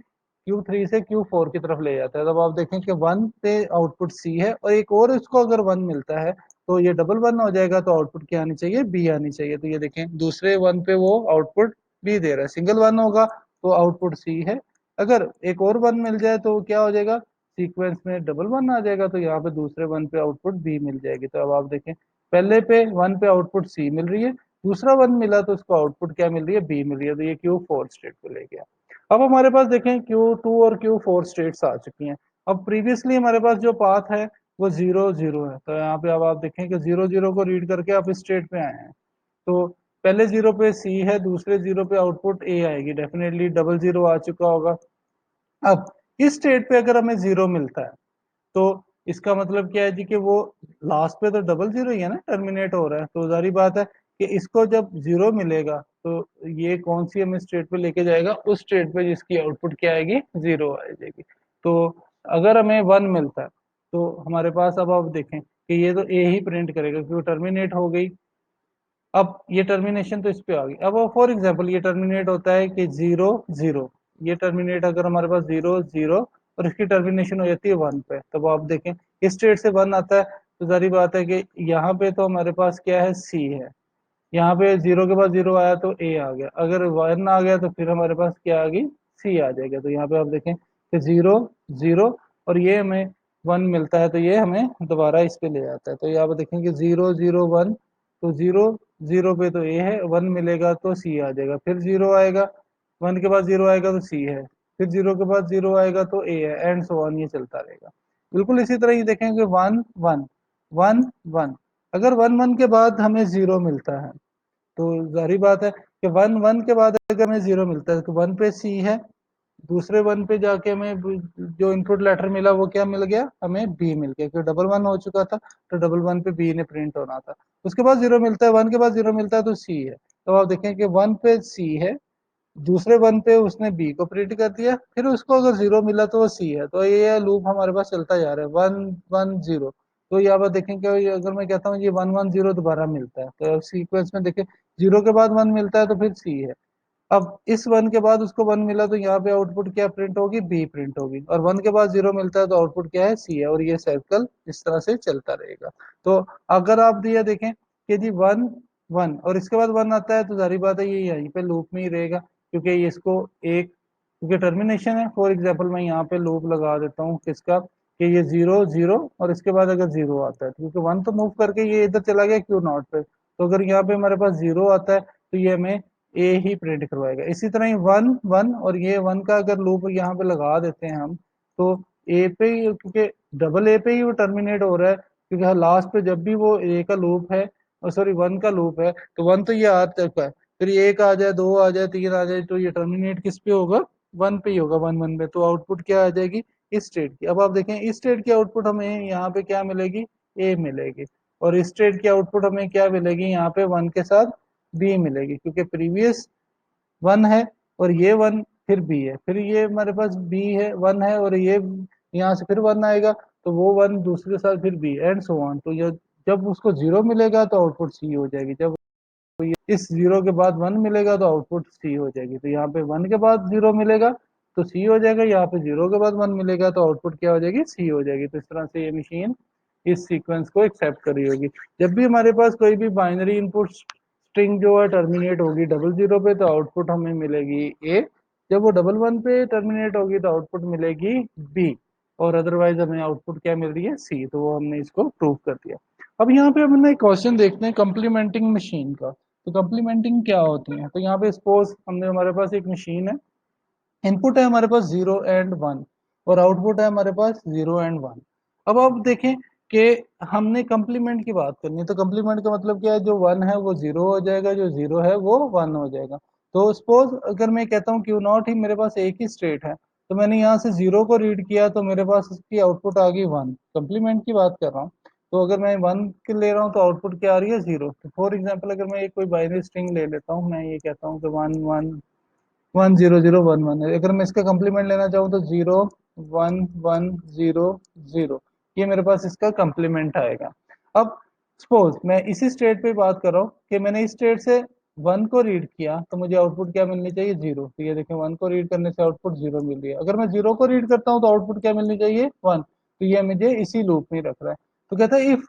Q3 से Q4 की तरफ ले जाता है। तब आप देखें कि 1 पे आउटपुट C है और एक और इसको अगर 1 मिलता है तो ये डबल 1 हो जाएगा, तो आउटपुट क्या आनी चाहिए, B आनी चाहिए। तो ये देखें दूसरे 1 पे वो आउटपुट B दे रहा है, सिंगल 1 होगा तो आउटपुट C है। अगर एक और 1 मिल जाए तो क्या हो जाएगा, सीक्वेंस में डबल 1 आ जाएगा, तो यहाँ पे दूसरे 1 पे आउटपुट B मिल जाएगी। तो अब आप देखें पहले पे 1 पे आउटपुट C मिल रही है, दूसरा 1 मिला तो उसको आउटपुट क्या मिल रही है, B मिल रही है। तो ये Q4 स्टेट को ले गया। अब हमारे पास देखें Q2 और Q4 स्टेट्स आ चुकी हैं। अब प्रीवियसली हमारे पास जो पाथ है वो 0 0 है, तो यहाँ पे अब आप देखें कि 0 0 को रीड करके आप इस स्टेट पे आए हैं। तो पहले 0 पे C है, दूसरे 0 पे आउटपुट A आएगी, डेफिनेटली डबल 0 आ चुका होगा। अब इस स्टेट पे अगर हमें 0 मिलता है तो इसका मतलब क्या है जी, कि वो लास्ट पे तो डबल 0 ही है ना, टर्मिनेट हो रहा है। तो जारी बात है कि इसको जब 0 मिलेगा तो ये कौन सी हमें स्टेट पे लेके जाएगा, उस स्टेट पे जिसकी आउटपुट क्या आएगी, 0 आ जाएगी। तो अगर हमें 1 मिलता है तो हमारे पास अब आप देखें कि ये तो ए ही प्रिंट करेगा क्योंकि टर्मिनेट हो गई। अब ये टर्मिनेशन तो इस पे आ गई। अब फॉर एग्जांपल ये टर्मिनेट होता है कि 0 0, ये टर्मिनेट अगर हमारे पास 0 0 और इसकी टर्मिनेशन हो जाती है 1 पे, तब आप देखें इस स्टेट से 1 आता है तो जारी बात है कि यहाँ पे तो हमारे पास क्या है, C है। यहाँ पे 0 के बाद 0 आया तो A आ गया, अगर 1 आ गया तो फिर हमारे पास क्या आ गई, C आ जाएगा। तो यहाँ पे आप देखें कि 0 0 और ये हमें 1 मिलता है तो ये हमें दोबारा इस पे ले जाता है। तो यहाँ पे देखें कि 0 0 1, तो 0 0 पे तो A है, 1 मिलेगा तो C आ जाएगा, फिर 0 आएगा, 1 के बाद 0 आएगा तो C है, फिर 0 के बाद 0 आएगा तो A है, एंड सो ऑन, ये चलता रहेगा। बिल्कुल इसी तरह ये देखेंगे 1 1 1 1, अगर 1 1 के बाद हमें 0 मिलता है तो जारी बात है कि 1 1 के बाद अगर हमें 0 मिलता है तो 1 पे C है, दूसरे 1 पे जाके हमें जो इनपुट लेटर मिला वो क्या मिल गया, हमें B मिल गया, क्योंकि डबल 1 हो चुका था तो डबल 1 पे B ने प्रिंट होना था। उसके बाद 0 मिलता है, 1 के बाद 0 मिलता है तो C है। तो आप देखें कि 1 पे C है, दूसरे 1 पे उसने B को प्रिंट कर दिया, फिर उसको अगर 0 मिला तो वो C है। तो ये लूप हमारे पास चलता जा रहा है, 1 1 0। तो यहाँ पर देखें कि अगर मैं कहता हूँ ये 1 1 0 दोबारा मिलता है तो सीक्वेंस में देखें 0 के बाद 1 मिलता है तो फिर C है। अब इस 1 के बाद उसको 1 मिला तो यहाँ पे आउटपुट क्या प्रिंट होगी, B प्रिंट होगी, और 1 के बाद 0 मिलता है तो आउटपुट क्या है, C है, और ये सर्कल इस तरह से चलता रहेगा। तो अगर आप दिया देखें कि जी 1 1 और इसके बाद 1 आता है तो जारी बात है ये यहीं पे लूप में ही रहेगा, क्योंकि ये इसको एक, क्योंकि टर्मिनेशन है। फॉर एग्जाम्पल मैं यहाँ पे लूप लगा देता हूँ किसका, कि ये 0 0 और इसके बाद अगर 0 आता है तो क्योंकि 1 तो मूव करके ये इधर चला गया Q0 पे, तो अगर यहाँ पे हमारे पास 0 आता है तो ये हमें ए ही प्रिंट करवाएगा। इसी तरह ही 1 1 और ये 1 का अगर लूप यहाँ पे लगा देते हैं हम, तो ए पे ही, क्योंकि डबल ए पे ही वो टर्मिनेट हो रहा है, क्योंकि लास्ट पे जब भी वो ए का लूप है, सॉरी 1 का लूप है, तो 1 तो ये आ चुका है, फिर ये 1 आ जाए, 2 आ जाए, 3 आ जाए, तो ये टर्मिनेट किस पे होगा, 1 पे ही होगा, 1 1 पे। तो आउटपुट क्या आ जाएगी, इस स्टेट की। अब आप देखें इस स्टेट की आउटपुट हमें यहाँ पे क्या मिलेगी, ए मिलेगी, और इस स्टेट की आउटपुट हमें क्या मिलेगी, यहाँ पे 1 के साथ बी मिलेगी, क्योंकि प्रीवियस 1 है और ये 1 फिर बी है, फिर ये हमारे पास बी है, 1 है, और ये यहाँ से फिर 1 आएगा तो वो 1 दूसरे साथ फिर बी, एंड सो ऑन। तो ये जब उसको 0 मिलेगा तो आउटपुट सी हो जाएगी, जब इस 0 के बाद 1 मिलेगा तो आउटपुट सी हो जाएगी। तो यहाँ पे 1 के बाद 0 मिलेगा तो सी हो जाएगा, यहाँ पे 0 के बाद 1 मिलेगा तो आउटपुट क्या हो जाएगी, सी हो जाएगी। तो इस तरह से ये मशीन इस सीक्वेंस को एक्सेप्ट कर रही होगी। जब भी हमारे पास कोई भी बाइनरी इनपुट स्ट्रिंग जो है टर्मिनेट होगी डबल 0 पे तो आउटपुट हमें मिलेगी ए, जब वो डबल 1 पे टर्मिनेट होगी तो आउटपुट मिलेगी बी, और अदरवाइज हमें आउटपुट क्या मिल रही है, सी। तो वो हमने इसको प्रूव कर दिया। अब यहाँ पे हम एक क्वेश्चन देखते हैं कंप्लीमेंटिंग मशीन का। तो कंप्लीमेंटिंग क्या होती है, तो यहाँ पे सपोज हमने, हमारे पास एक मशीन है, इनपुट है हमारे पास 0 एंड 1 और आउटपुट है हमारे पास 0 एंड 1। अब आप देखें कि हमने कंप्लीमेंट की बात करनी है, तो कंप्लीमेंट का मतलब क्या है, जो 1 है वो 0 हो जाएगा, जो 0 है वो 1 हो जाएगा। तो सपोज अगर मैं कहता हूँ Q0 ही मेरे पास एक ही स्टेट है, तो मैंने यहाँ से 0 को रीड किया तो मेरे पास इसकी आउटपुट आ गई 1, कंप्लीमेंट की बात कर रहा हूँ। तो अगर मैं 1 के ले रहा हूँ तो आउटपुट क्या आ रही है, 0। तो फॉर एग्जाम्पल अगर मैं एक कोई बाइनरी स्ट्रिंग ले लेता हूँ, मैं ये कहता हूँ कि 1 1 1 0 0 1 1 है, अगर मैं इसका कम्प्लीमेंट लेना चाहूँ तो 0 1 1 0 0, ये मेरे पास इसका कम्प्लीमेंट आएगा। अब सपोज मैं इसी स्टेट पे बात कर रहा हूँ कि मैंने इस स्टेट से वन को रीड किया तो मुझे आउटपुट क्या मिलनी चाहिए, जीरो। तो ये देखें, वन को रीड करने से आउटपुट जीरो मिल रही है। अगर मैं जीरो को रीड करता हूँ तो आउटपुट क्या मिलनी चाहिए, वन। तो ये मुझे इसी लूप में रख रहा है। तो कहता है if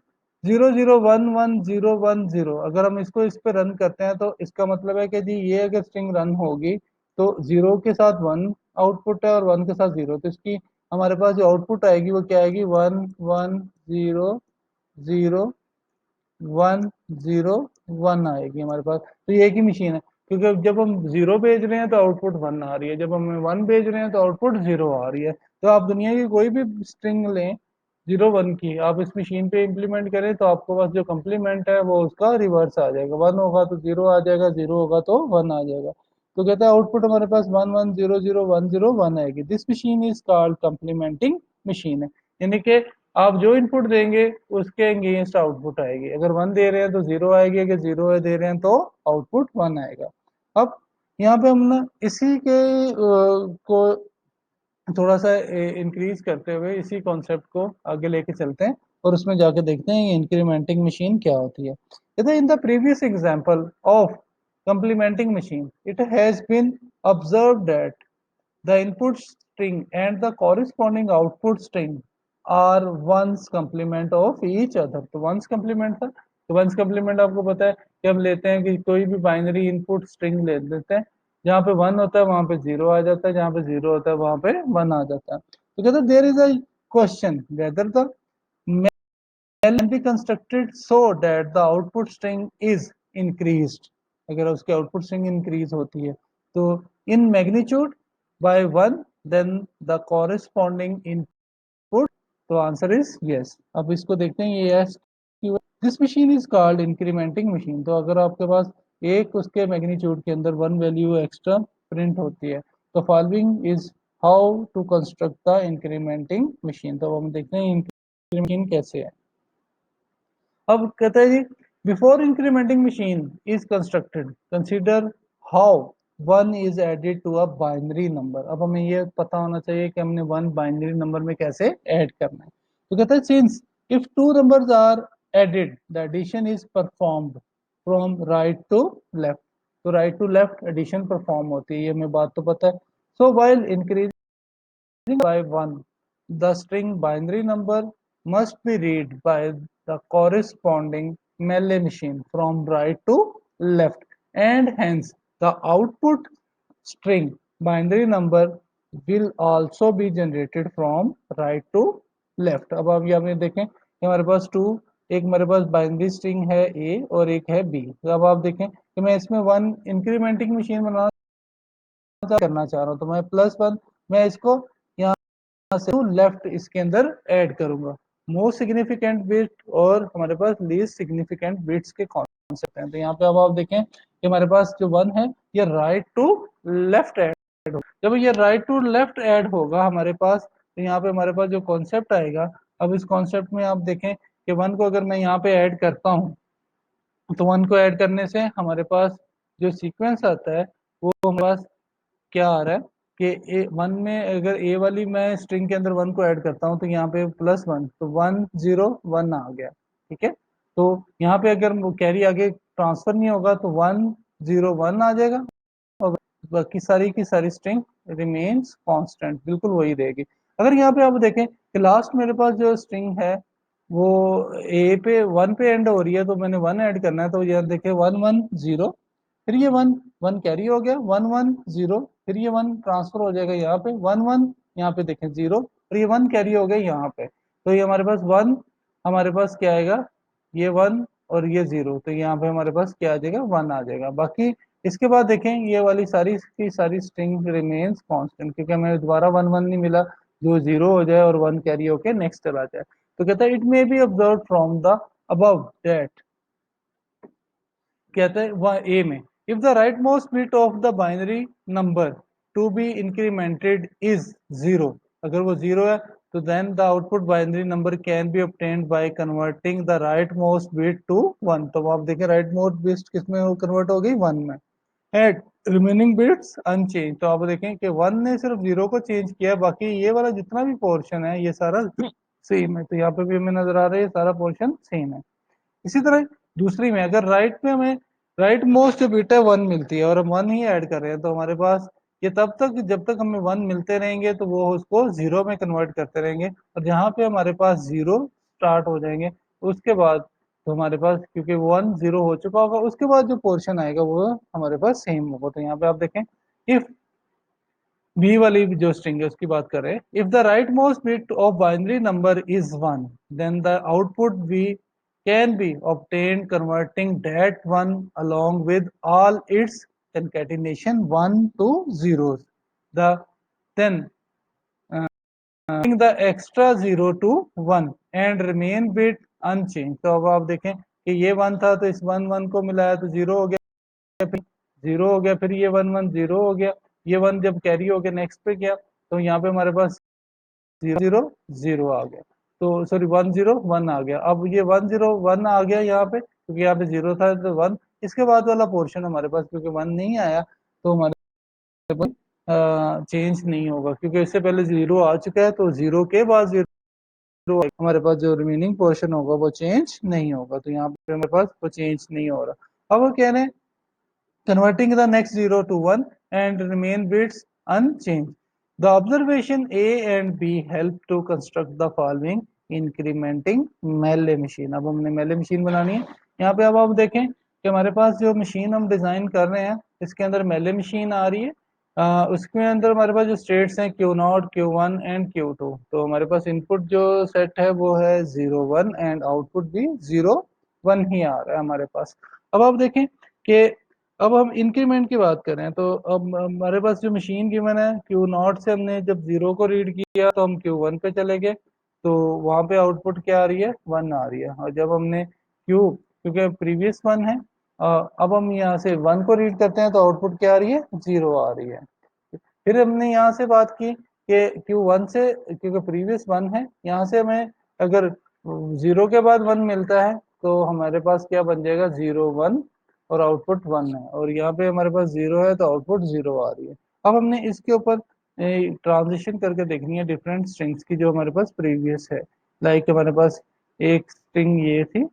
zero zero one one zero one zero, अगर हम इसको इस पे रन करते हैं तो इसका मतलब है कि जी ये अगर स्ट्रिंग रन होगी तो जीरो के साथ वन आउटपुट है और वन के साथ जीरो, तो इसकी हमारे पास जो आउटपुट आएगी वो क्या आएगी, one one zero zero one zero one आएगी हमारे पास। तो ये एक ही मशीन है, क्योंकि जब हम जीरो भेज रहे हैं तो आउटपुट वन आ रही है, जब हम वन भेज रहे हैं तो आउटपुट जीरो आ रही है। तो आप दुनिया की कोई भी स्ट्रिंग लें जीरो वन की, आप इस मशीन पे इम्प्लीमेंट करें तो आपको पास जो कम्प्लीमेंट है वो उसका रिवर्स आ जाएगा। वन होगा तो जीरो आ जाएगा, जीरो होगा तो वन आ जाएगा। तो कहता है आउटपुट हमारे पास one one zero zero one zero one आएगी। This machine is called complementing machine है। यानी कि आप जो इनपुट देंगे उसके अगेंस्ट आउटपुट आएगी। अगर वन दे रहे हैं तो जीरो आएगी, अगर जीरो दे रहे हैं तो आउटपुट वन आएगा। अब यहाँ पे हम ना इसी के को थोड़ा सा इंक्रीज करते हुए इसी कॉन्सेप्ट को आगे लेके चलते हैं और उसमें जाके देखते हैं इंक्रीमेंटिंग मशीन क्या होती है। कहते हैं in the previous example of complementing machine it has been observed that the input string and the corresponding output string are ones complement of each other। तो ones complement था, तो ones complement आपको पता है कि हम लेते हैं कि कोई भी बाइनरी इनपुट स्ट्रिंग ले लेते हैं, जहाँ पे वन होता है वहां पे जीरो आ जाता है, जहाँ पे जीरो होता है वहां पे वन आ जाता है। तो कहते हैं there is a question whether the can be constructed so that the output string is increased। अगर उसकी आउटपुट स्ट्रिंग इंक्रीज होती है तो in magnitude by one, then the corresponding input. तो आंसर इज यस। अब इसको देखते हैं, ये yes. This machine is called incrementing machine. तो अगर आपके पास एक उसके मैग्नीट्यूड के अंदर वन वैल्यू एक्स्ट्रा प्रिंट होती है तो following is how to construct the incrementing machine. तो हम देखते हैं इंक्रीमेंटिंग मशीन कैसे है। अब कहता है जी before incrementing machine is constructed consider how one is added to a binary number. अब हमें ये पता होना चाहिए कि हमने वन बाइनरी नंबर में कैसे ऐड करना है। तो कहता है since if two numbers are added the addition is performed from right to left. तो right to left addition perform होती है, ये हमें बात तो पता है। So while increase by 1, the string binary number must be read by the corresponding melee machine from right to left, and hence the output string binary number will also be generated from right to left। अब आप यहाँ पे देखें कि हमारे पास to, एक हमारे पास binary string है ए और एक है बी। तो अब आप देखें कि मैं इसमें वन इंक्रीमेंटिंग मशीन बनाना करना चाह रहा हूँ, तो मैं प्लस वन, मैं इसको से लेफ्ट इसके अंदर ऐड करूंगा। मोस्ट सिग्निफिकेंट बिट और हमारे पास लीस्ट सिग्निफिकेंट बिट्स के कॉन्सेप्ट हैं। तो यहाँ पे अब आप देखें कि हमारे पास जो वन है ये राइट टू लेफ्ट ऐड हो। जब ये राइट टू लेफ्ट ऐड होगा हमारे पास तो यहाँ पे हमारे पास जो कॉन्सेप्ट आएगा, अब इस कॉन्सेप्ट में आप देखें कि वन को अगर मैं यहाँ पे ऐड करता हूँ तो वन को ऐड करने से हमारे पास जो सीक्वेंस आता है वो हमारे पास क्या आ रहा है कि ए वन में अगर ए वाली मैं स्ट्रिंग के अंदर वन को ऐड करता हूँ तो यहाँ पे प्लस वन, तो वन जीरो वन आ गया। ठीक है, तो यहाँ पे अगर कैरी आगे ट्रांसफर नहीं होगा तो वन जीरो वन आ जाएगा और बाकी सारी की सारी स्ट्रिंग रिमेन्स कांस्टेंट, बिल्कुल वही रहेगी। अगर यहाँ पे आप देखें कि लास्ट मेरे पास जो स्ट्रिंग है वो ए पे वन पे एंड हो रही है, तो मैंने वन ऐड करना है, तो यहाँ देखे वन वन जीरो, फिर ये वन वन कैरी हो गया, वन वन जीरो, फिर ये वन ट्रांसफर हो जाएगा यहाँ पे वन वन, यहाँ पे देखें जीरो, और ये वन कैरी हो गया यहाँ पे। तो ये हमारे पास वन, हमारे पास क्या आएगा, ये वन और ये जीरो, तो यहाँ पे हमारे पास क्या आ जाएगा, वन आ जाएगा। बाकी इसके बाद देखें ये वाली सारी की सारी स्ट्रिंग रिमेन्स कांस्टेंट, क्योंकि हमें दोबारा वन वन नहीं मिला जो जीरो हो जाए और वन कैरी होके नेक्स्ट चला जाए। तो कहता है it may be observe from the above that, कहते हैं वह ए में if the right most bit of the binary number to be incremented is zero, अगर वो जीरो है तो then the output binary number can be obtained by converting the right most bit to one. तो आप देखें right most bit किस में convert हो गई, वन में। एट रिमेनिंग बिट्स अनचेंज, तो आप देखें कि वन ने सिर्फ जीरो को चेंज किया है, बाकी ये वाला जितना भी पोर्शन है ये सारा सेम है। तो यहाँ पे भी हमें नजर आ रहा है ये सारा पोर्शन सेम है। इसी तरह दूसरी में अगर राइट में हमें राइट मोस्ट बिट है वन मिलती है और हम वन ही ऐड कर रहे हैं, तो हमारे पास ये तब तक जब तक हमें वन मिलते रहेंगे तो वो उसको जीरो में कन्वर्ट करते रहेंगे, और जहाँ पे हमारे पास जीरो स्टार्ट हो जाएंगे उसके बाद तो हमारे पास क्योंकि वन जीरो हो चुका होगा उसके बाद जो पोर्शन आएगा वो हमारे पास सेम होगा। तो यहाँ पे आप देखें इफ बी वाली जो स्ट्रिंग है उसकी बात कर रहे हैं, if the right most bit of binary number is one then the output B can be obtained converting that one along with all its concatenation one to zeros the then the extra zero to one and remain bit unchanged। तो अब आप देखें कि ये one था तो इस one one को मिलाया तो जीरो हो गया, फिर जीरो हो गया, फिर ये वन वन जीरो हो गया, ये वन जब कैरी हो गया नेक्स्ट पे गया तो यहाँ पे हमारे पास जीरो जीरो जीरो आ गया, तो सॉरी वन जीरो वन आ गया। अब ये वन जीरो वन आ गया यहाँ पे क्योंकि यहाँ पे जीरो था तो वन, इसके बाद वाला पोर्शन हमारे पास क्योंकि वन नहीं आया तो हमारे चेंज नहीं होगा क्योंकि इससे पहले जीरो आ चुका है, तो जीरो के बाद जीरो हमारे पास जो रिमेनिंग पोर्शन होगा वो चेंज नहीं होगा, तो यहाँ पे हमारे पास वो चेंज नहीं हो रहा। अब वो कह रहे हैं converting the next zero to one and remain bits unchanged. The observation A and B help to construct the following incrementing melee machine। अब हमने melee machine बनानी है। यहाँ पे अब आप देखें कि हमारे पास जो मशीन हम डिजाइन कर रहे हैं इसके अंदर melee machine आ रही है। उसके अंदर हमारे पास जो स्टेट्स हैं Q naught Q one and Q two, तो हमारे पास इनपुट जो सेट है वो है जीरो वन एंड आउटपुट भी जीरो वन ही आ रहा है हमारे पास। अब आप देखें कि अब हम इंक्रीमेंट की बात करें तो अब हमारे पास जो मशीन गिवन है क्यू नॉट से हमने जब जीरो को रीड किया तो हम क्यू वन पे चले गए, तो वहां पे आउटपुट क्या आ रही है वन आ रही है, और जब हमने क्यू क्योंकि प्रीवियस वन है अब हम यहाँ से वन को रीड करते हैं तो आउटपुट क्या आ रही है जीरो आ रही है। फिर हमने यहाँ से बात की कि क्यू वन से क्योंकि प्रीवियस वन है यहाँ से हमें अगर जीरो के बाद वन मिलता है तो हमारे पास क्या बन जाएगा जीरो वन और आउटपुट वन है, और यहाँ पे हमारे पास जीरो है तो आउटपुट जीरो आ रही है। अब हमने इसके ऊपर ट्रांजिशन करके देखनी है डिफरेंट स्ट्रिंग्स की जो हमारे पास प्रीवियस है। लाइक हमारे पास एक स्ट्रिंग ये थी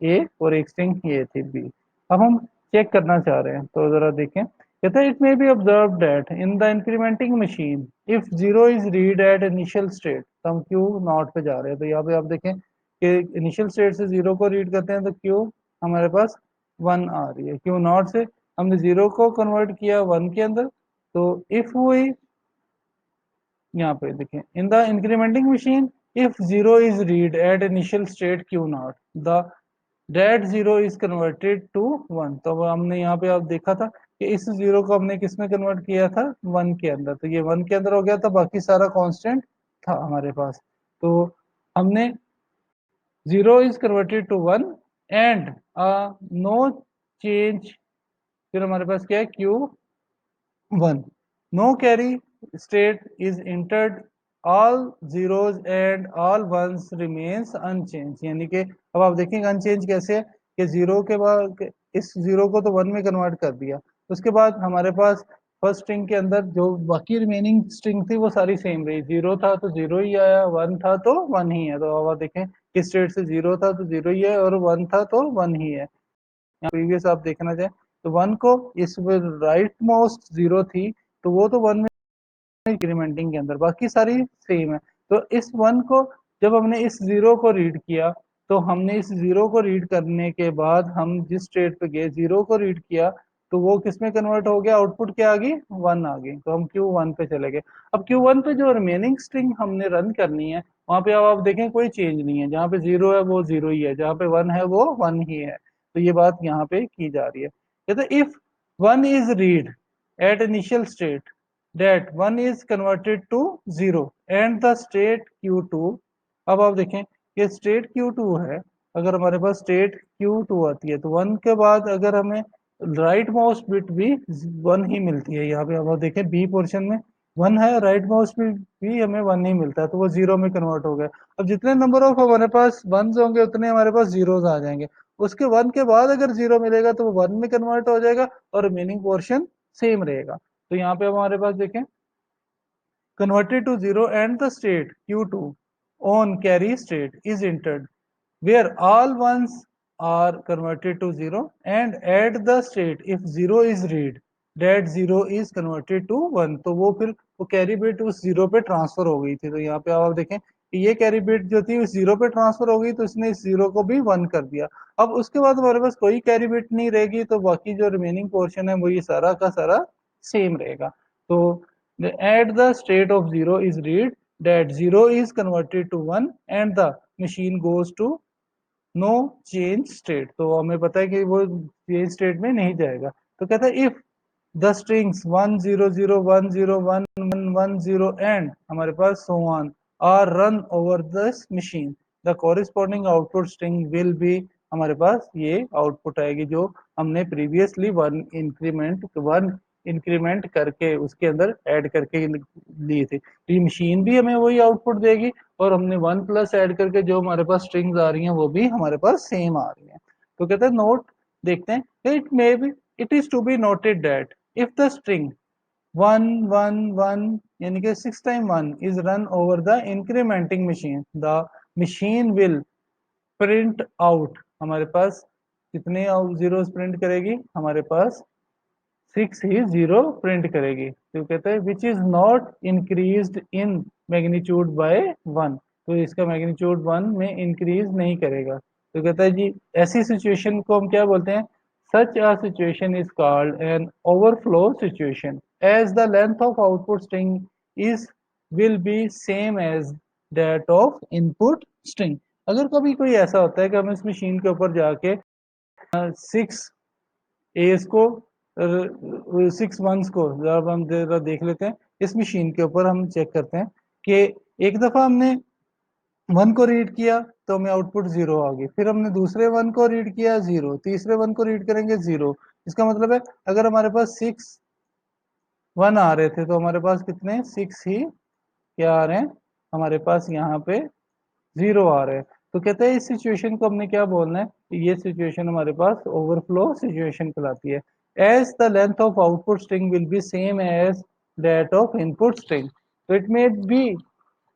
ए और एक स्ट्रिंग ये थी बी। अब हम चेक करना चाह रहे हैं तो जरा देखें, कहता है it may be observed that in the incrementing machine if zero is read at initial state, तो हम क्यू नॉट पे जा रहे हैं तो यहाँ पे आप देखें कि इनिशियल स्टेट से जीरो को रीड करते हैं तो क्यू हमारे पास वन आ रही है, क्यू नॉट से हमने जीरो को कन्वर्ट किया वन के अंदर, तो इफ वी यहाँ पे देखें in the incrementing machine if zero is read at initial state q naught the date zero is converted to one. तो अब हमने यहाँ पे आप देखा था कि इस जीरो को हमने किस में कन्वर्ट किया था वन के अंदर, तो ये वन के अंदर हो गया था, बाकी सारा कांस्टेंट था हमारे पास, तो हमने zero is converted to one and no change. फिर हमारे पास क्या है Q one no carry state is entered all zeros and all ones remains unchange, यानी कि अब आप देखेंगे अनचेंज कैसे है कि जीरो के बाद इस जीरो को तो वन में कन्वर्ट कर दिया, उसके बाद हमारे पास फर्स्ट स्ट्रिंग के अंदर जो बाकी रिमेनिंग स्ट्रिंग थी वो सारी सेम रही, जीरो था तो जीरो ही आया, वन था तो वन ही है। तो अब आप देखें किस स्टेट से जीरो था तो जीरो ही है और वन था तो वन ही है। प्रीवियस आप देखना चाहें तो वन को इस राइट मोस्ट जीरो थी तो वो तो वन में इंक्रीमेंटिंग के अंदर बाकी सारी सेम है, तो इस वन को जब हमने इस जीरो को रीड किया तो हमने इस जीरो को रीड करने के बाद हम जिस स्टेट पे गए जीरो को रीड किया तो वो किस में कन्वर्ट हो गया, आउटपुट क्या आ गई वन आ गई, तो हम क्यू वन पे चले गए। अब क्यू वन पे जो रिमेनिंग स्ट्रिंग हमने रन करनी है वहां पे अब आप देखें कोई चेंज नहीं है, जहाँ पे जीरो है वो जीरो ही है, जहाँ पे वन है वो वन ही है, तो ये बात यहाँ पे की जा रही है। कहते if one is read at initial state that one is converted to zero and the state q2। अब आप देखें ये स्टेट q2 है, अगर हमारे पास स्टेट q2 आती है तो वन के बाद अगर हमें राइट माउस बिट भी वन ही मिलती है, यहाँ पे अब आप देखें बी पोर्शन में वन है, राइट माउस बिट भी हमें वन ही मिलता है तो वो जीरो में कन्वर्ट हो गया। अब जितने नंबर ऑफ हमारे पास वंस होंगे उतने हमारे पास जीरोज आ जाएंगे, उसके वन के बाद अगर जीरो मिलेगा तो वो वन में कन्वर्ट हो जाएगा और रिमेनिंग पोर्शन सेम रहेगा। तो यहाँ पे हमारे पास देखें converted to zero and the state q2 on carry state is entered where all ones are converted to 0 and at the state if 0 is read that 0 is converted to 1, तो वो फिर वो कैरी बिट उस 0 पे transfer हो गई थी। तो यहाँ पे आप देखें कि ये कैरी बिट जो थी उस 0 पे ट्रांसफर हो गई, तो इसने इस 0 को भी 1 कर दिया। अब उसके बाद हमारे पास कोई कैरी बिट नहीं रहेगी, तो बाकी जो रिमेनिंग पोर्शन है वो ये सारा का सारा सेम रहेगा। तो at the state of 0 is read that 0 is converted to 1 and the machine goes to no change state. तो हमें पता है कि वो चेंज स्टेट में नहीं जाएगा। तो कहता है इफ द स्ट्रिंग्स 1 0 0 1 0 1 1 1 0 एंड हमारे पास so on are run over this machine the corresponding output string will be, हमारे पास ये आउटपुट आएगी जो हमने प्रीवियसली वन इंक्रीमेंट करके उसके अंदर ऐड करके ली थी। तो ये मशीन भी हमें वही आउटपुट देगी और हमने 1 प्लस ऐड करके जो हमारे पास स्ट्रिंग्स आ रही हैं वो भी हमारे पास सेम आ रही हैं। तो कहते हैं नोट देखते हैं it may be it is to be noted that if the string 1 1 1 यानी कि 6 time 1 is run over the incrementing machine the machine will print out, हमारे पास कितने जीरोस प्रिंट करेगी, हमारे पास 6 ही 0 प्रिंट करेगी। तो कहते हैं which is not increased in magnitude by 1, तो इसका मैग्नीट्यूड 1 में इंक्रीज नहीं करेगा। तो कहता है जी ऐसी सिचुएशन को हम क्या बोलते हैं, such a situation is called an overflow situation as the length of output string is will be same as that of input string. अगर कभी कोई ऐसा होता है कि हम इस मशीन के ऊपर जाके 6 एज को 6 मंथ्स को जब हम जरा देख लेते हैं इस मशीन के ऊपर, हम चेक करते हैं कि एक दफा हमने 1 को रीड किया तो हमें आउटपुट 0 आ गई, फिर हमने दूसरे 1 को रीड किया 0, तीसरे 1 को रीड करेंगे 0। इसका मतलब है अगर हमारे पास 6 1 आ रहे थे तो हमारे पास कितने 6 ही क्या आ रहे हैं, हमारे पास यहाँ पे 0 आ रहे हैं। तो कहते हैं इस सिचुएशन को हमने क्या बोलना है, ये सिचुएशन हमारे पास ओवरफ्लो सिचुएशन कहलाती है। As the length of output string will be same as that of input string, तो it may be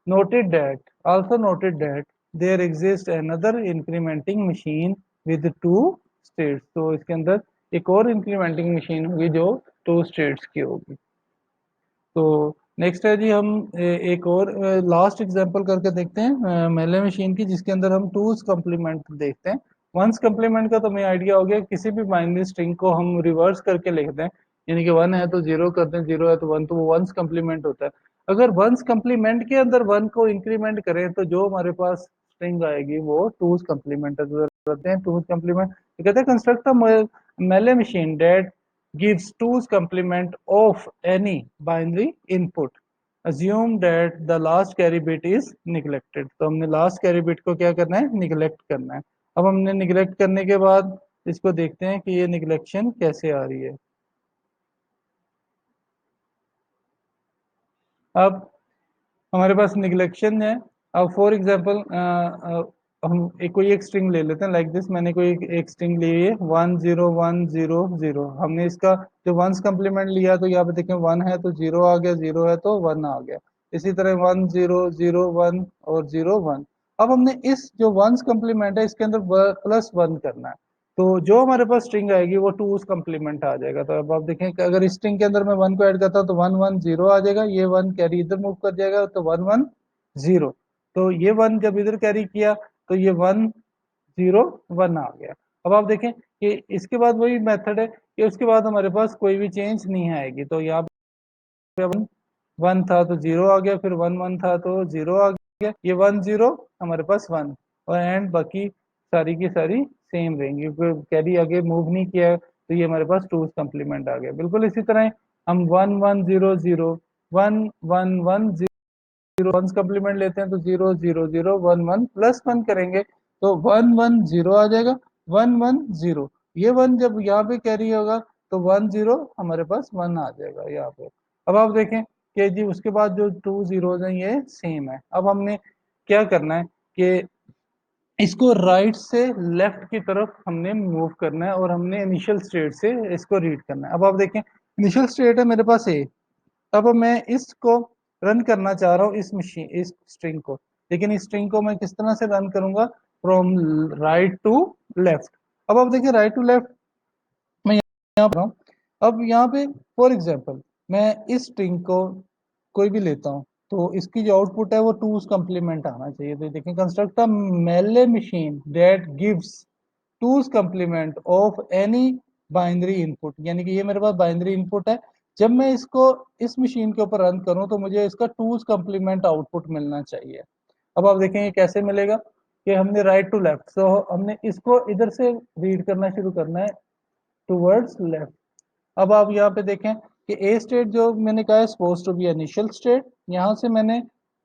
noted that also noted that there exists another incrementing machine with two states, तो इसके अंदर एक और incriminating machine होगी जो 2 states की होगी। तो नेक्स्ट है जी हम एक और लास्ट एग्जांपल करके देखते हैं मेले मशीन की, जिसके अंदर हम टूज कम्प्लीमेंट देखते हैं। वंस कम्प्लीमेंट का तो हमें आइडिया हो गया, किसी भी बाइनरी स्ट्रिंग को हम रिवर्स करके लिखते हैं, यानी कि 1 है तो 0 करते हैं, 0 है तो 1, तो वो वंस कम्प्लीमेंट होता है। अगर वंस कम्प्लीमेंट के अंदर 1 को इंक्रीमेंट करें तो जो हमारे पास स्ट्रिंग आएगी वो टूज कम्प्लीमेंट करते हैं। टूज कम्प्लीमेंट कहते हैं construct Mealy machine that gives 2's complement of any binary input, assume that the last carry bit is neglected। तो हमने last carry bit को क्या करना है, निगलेक्ट करना है। अब हमने निगलेक्ट करने के बाद इसको देखते हैं कि ये निगलेक्शन कैसे आ रही है। अब हमारे पास निगलेक्शन है। अब फॉर एग्जांपल हम कोई एक स्ट्रिंग ले लेते हैं लाइक दिस, मैंने कोई एक स्ट्रिंग ली है 1 0 1 0 0, हमने इसका जो वंस कम्प्लीमेंट लिया तो यहाँ पे देखें 1 है तो 0 आ गया, 0 है तो 1 आ गया। इसी तरह 1 0 0 1 और 0 1। अब हमने इस जो वंस कम्प्लीमेंट है इसके अंदर +1 करना है, तो जो हमारे पास स्ट्रिंग आएगी वो 2's कम्प्लीमेंट आ जाएगा। तो अब आप देखें कि अगर इस स्ट्रिंग के अंदर मैं 1 को ऐड करता हूँ तो 1 1 0 आ जाएगा, ये 1 कैरी इधर मूव कर जाएगा तो 1 1 0, तो ये 1 जब इधर कैरी किया तो ये 1 0 1 आ गया। अब आप देखें कि इसके बाद वही मेथड है कि उसके बाद हमारे पास कोई भी चेंज नहीं आएगी। तो यहाँ पे 1 था तो 0 आ गया, फिर 1 1 था तो 0 आ गया, ये 1 0 हमारे पास 1 और एंड बाकी सारी की सारी सेम रहेंगी क्योंकि कैरी आगे मूव नहीं किया है, तो ये हमारे पास 2's कम्प्लीमेंट आ गया। बिल्कुल इसी तरह हम 1 1 0 0 1 1 1 0 वंस कम्प्लीमेंट लेते हैं तो 0 0 0 1 1 +1 करेंगे तो 1 1 0 आ जाएगा, 1 1 0, ये 1 जब यहाँ पे कैरी होगा तो 1 0 हमारे पास 1 आ जाएगा यहाँ पे। अब आप देखें कि जी उसके बाद जो 2 जीरोज हैं ये सेम है। अब हमने क्या करना है कि इसको राइट से लेफ्ट की तरफ हमने मूव करना है और हमने इनिशियल स्टेट से इसको रीड करना है। अब आप देखें इनिशियल स्टेट है मेरे पास ए, अब मैं इसको रन करना चाह रहा हूँ इस मशीन इस स्ट्रिंग को, लेकिन इस स्ट्रिंग को मैं किस तरह से रन करूंगा, फ्रॉम राइट टू लेफ्ट। अब आप देखिए राइट टू लेफ्ट, मैं यहाँ पर हूँ। अब यहाँ पे फॉर एग्जाम्पल मैं इस स्ट्रिंग को कोई भी लेता हूँ, तो इसकी जो आउटपुट है वो टूज कम्प्लीमेंट आना चाहिए। तो देखिए कंस्ट्रक्ट अ मेले machine that gives twos complement of any binary input, यानी कि ये मेरे पास बाइनरी इनपुट है। जब मैं इसको इस मशीन के ऊपर रन करूँ तो मुझे इसका टूज कम्प्लीमेंट आउटपुट मिलना चाहिए। अब आप देखेंगे कैसे मिलेगा, कि हमने राइट टू लेफ्ट, तो हमने इसको इधर से रीड करना शुरू करना है टूवर्ड्स लेफ्ट। अब आप यहाँ पे देखें कि ए स्टेट जो मैंने कहा है suppose to be initial state, यहाँ से मैंने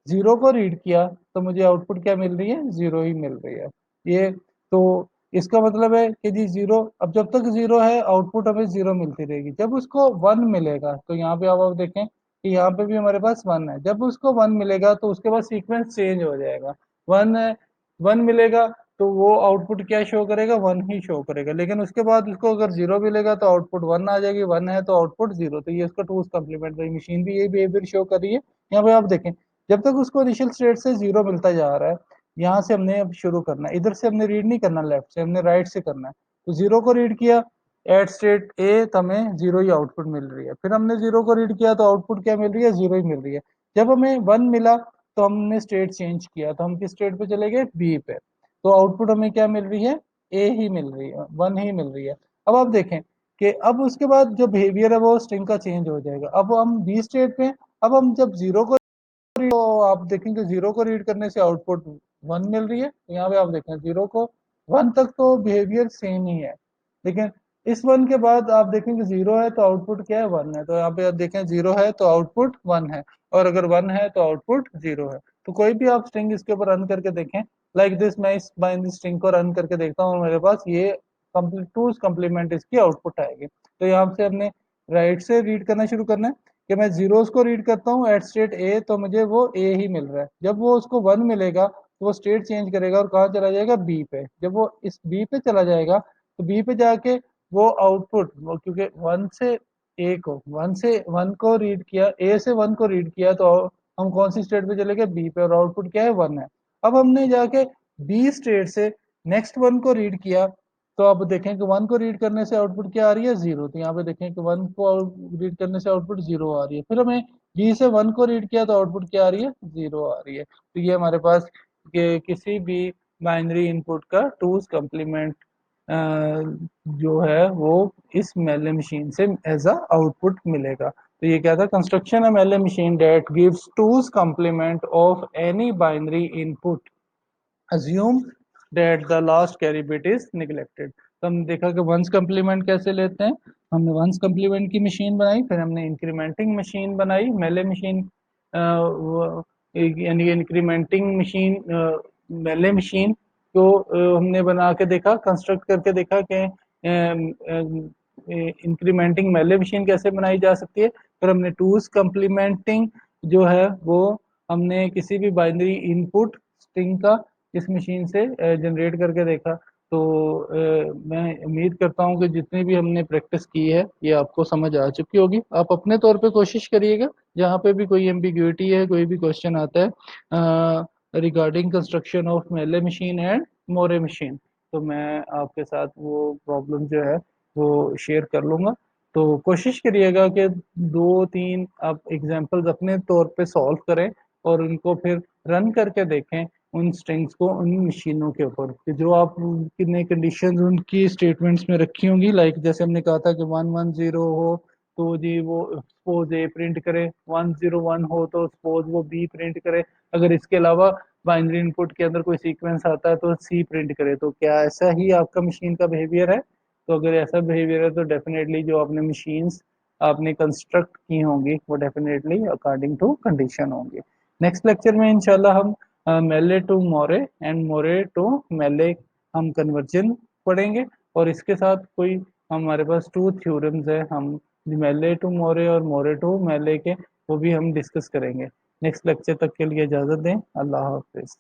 जीरो को रीड किया तो मुझे आउटपुट क्या मिल रही है, जीरो ही मिल रही है। ये तो इसका मतलब है कि जी जीरो, अब जब तक जीरो है आउटपुट हमें जीरो मिलती रहेगी। जब उसको वन मिलेगा तो यहाँ पे आप देखें कि यहाँ पे भी हमारे पास वन है, जब उसको वन मिलेगा तो उसके बाद सीक्वेंस चेंज हो जाएगा। वन है, वन मिलेगा तो वो आउटपुट क्या शो करेगा, वन ही शो करेगा। लेकिन उसके बाद उसको अगर जीरो मिलेगा तो आउटपुट वन आ जाएगी, वन है तो आउटपुट जीरो। तो ये इसका टूज कम्प्लीमेंट्री मशीन भी यही बिहेवियर शो कर रही है। यहाँ पे आप देखें जब तक उसको इनिशियल स्टेट से जीरो मिलता जा रहा है, यहाँ से हमने अब शुरू करना है, इधर से हमने रीड नहीं करना लेफ्ट से, हमने राइट से करना है। तो जीरो को रीड किया एट स्टेट ए तो हमें जीरो ही आउटपुट मिल रही है। फिर हमने जीरो को रीड किया तो आउटपुट क्या मिल रही है, जीरो ही मिल रही है। जब हमें वन मिला तो हमने स्टेट चेंज किया, तो हम किस स्टेट पे चले गए, बी पे। तो आउटपुट हमें क्या मिल रही है, ए ही मिल रही है, वन ही मिल रही है। अब आप देखें कि अब उसके बाद जो बिहेवियर है वो स्ट्रिंग का चेंज हो जाएगा। अब हम बी स्टेट पे, अब हम जब जीरो को, तो आप देखेंगे जीरो को रीड करने से आउटपुट वन मिल रही है। तो यहाँ पे आप देखें जीरो को वन तक तो बिहेवियर सेम ही है, लेकिन इस वन के बाद आप देखेंगे जीरो है तो आउटपुट क्या है, वन है। तो यहाँ पे आप देखें जीरो है तो आउटपुट वन है, और अगर वन है तो आउटपुट जीरो है। तो कोई भी आप स्ट्रिंग इसके ऊपर रन करके देखें, लाइक दिस, मैं इस बाइनरी स्ट्रिंग को रन करके देखता हूँ, मेरे पास ये कंप्लीट टूज कम्प्लीमेंट इसकी आउटपुट आएगी। तो यहाँ से हमने राइट से रीड करना शुरू करना है, कि मैं जीरोस को रीड करता हूँ एट स्टेट ए तो मुझे वो ए ही मिल रहा है। जब वो उसको वन मिलेगा तो वो स्टेट चेंज करेगा और कहाँ चला जाएगा, बी पे। जब वो इस बी पे चला जाएगा तो बी पे जाके वो आउटपुट, वो क्योंकि वन से ए को, वन से वन को रीड किया, ए से वन को रीड किया, तो हम कौन सी स्टेट पे चले गए, बी पे, और आउटपुट क्या है, वन है। अब हमने जाके बी स्टेट से नेक्स्ट वन को रीड किया, तो आप देखें कि वन को रीड करने से आउटपुट क्या आ रही है, जीरो। तो यहाँ पे देखें कि वन को रीड करने से आउटपुट जीरो आ रही है। फिर हमें बी से वन को रीड किया तो आउटपुट क्या आ रही है, जीरो आ रही है। तो ये हमारे पास किसी भी बाइनरी इनपुट का टूज कम्प्लीमेंट जो है वो इस मेले मशीन से एज अ आउटपुट मिलेगा। तो ये क्या था, कंस्ट्रक्शन अ मेले machine that gives twos complement of any binary input, assume that the last carry bit is neglected। तो हमने देखा कि वंस कम्प्लीमेंट कैसे लेते हैं। हमने वंस कम्प्लीमेंट की मशीन बनाई, फिर हमने इंक्रीमेंटिंग मशीन बनाई, मेले मशीन, यानी इंक्रीमेंटिंग मशीन, मेले मशीन को हमने बना के देखा, कंस्ट्रक्ट करके देखा कि इंक्रीमेंटिंग मेले मशीन कैसे बनाई जा सकती है। फिर हमने टूज कम्प्लीमेंटिंग जो है वो हमने किसी भी बाइनरी इनपुट स्ट्रिंग का इस मशीन से जनरेट करके देखा। तो मैं उम्मीद करता हूँ कि जितनी भी हमने प्रैक्टिस की है ये आपको समझ आ चुकी होगी। आप अपने तौर पे कोशिश करिएगा, जहाँ पे भी कोई एम्बिग्यूटी है, कोई भी क्वेश्चन आता है रिगार्डिंग कंस्ट्रक्शन ऑफ मेले मशीन एंड मोरे मशीन, तो मैं आपके साथ वो प्रॉब्लम जो है वो शेयर कर लूँगा। तो कोशिश करिएगा कि दो तीन आप एग्जांपल्स अपने तौर पे सॉल्व करें और उनको फिर रन करके देखें उन स्ट्रिंग्स को उन मशीनों के ऊपर, कि जो आप कितने कंडीशंस उनकी स्टेटमेंट्स में रखी होंगी। लाइक जैसे हमने कहा था कि 110 हो तो जी वो सपोज ए प्रिंट करे, 101 हो तो सपोज वो बी प्रिंट करे। अगर इसके अलावा बाइनरी इनपुट के अंदर कोई सीक्वेंस आता है तो सी प्रिंट करे। तो क्या ऐसा ही आपका मशीन का बिहेवियर है? तो अगर ऐसा बिहेवियर है तो डेफिनेटली जो आपने मशीन्स आपने कंस्ट्रक्ट की होंगी वो डेफिनेटली अकॉर्डिंग टू कंडीशन होंगी। नेक्स्ट लेक्चर में इंशाल्लाह हम male to more and more to male हम कन्वर्जन पढ़ेंगे, और इसके साथ कोई हमारे पास टू थ्योरम्स है, हम मेले टू मोरे और मोरे टू मेले के, वो भी हम डिस्कस करेंगे। नेक्स्ट लेक्चर तक के लिए इजाज़त दें। अल्लाह हाफिज़।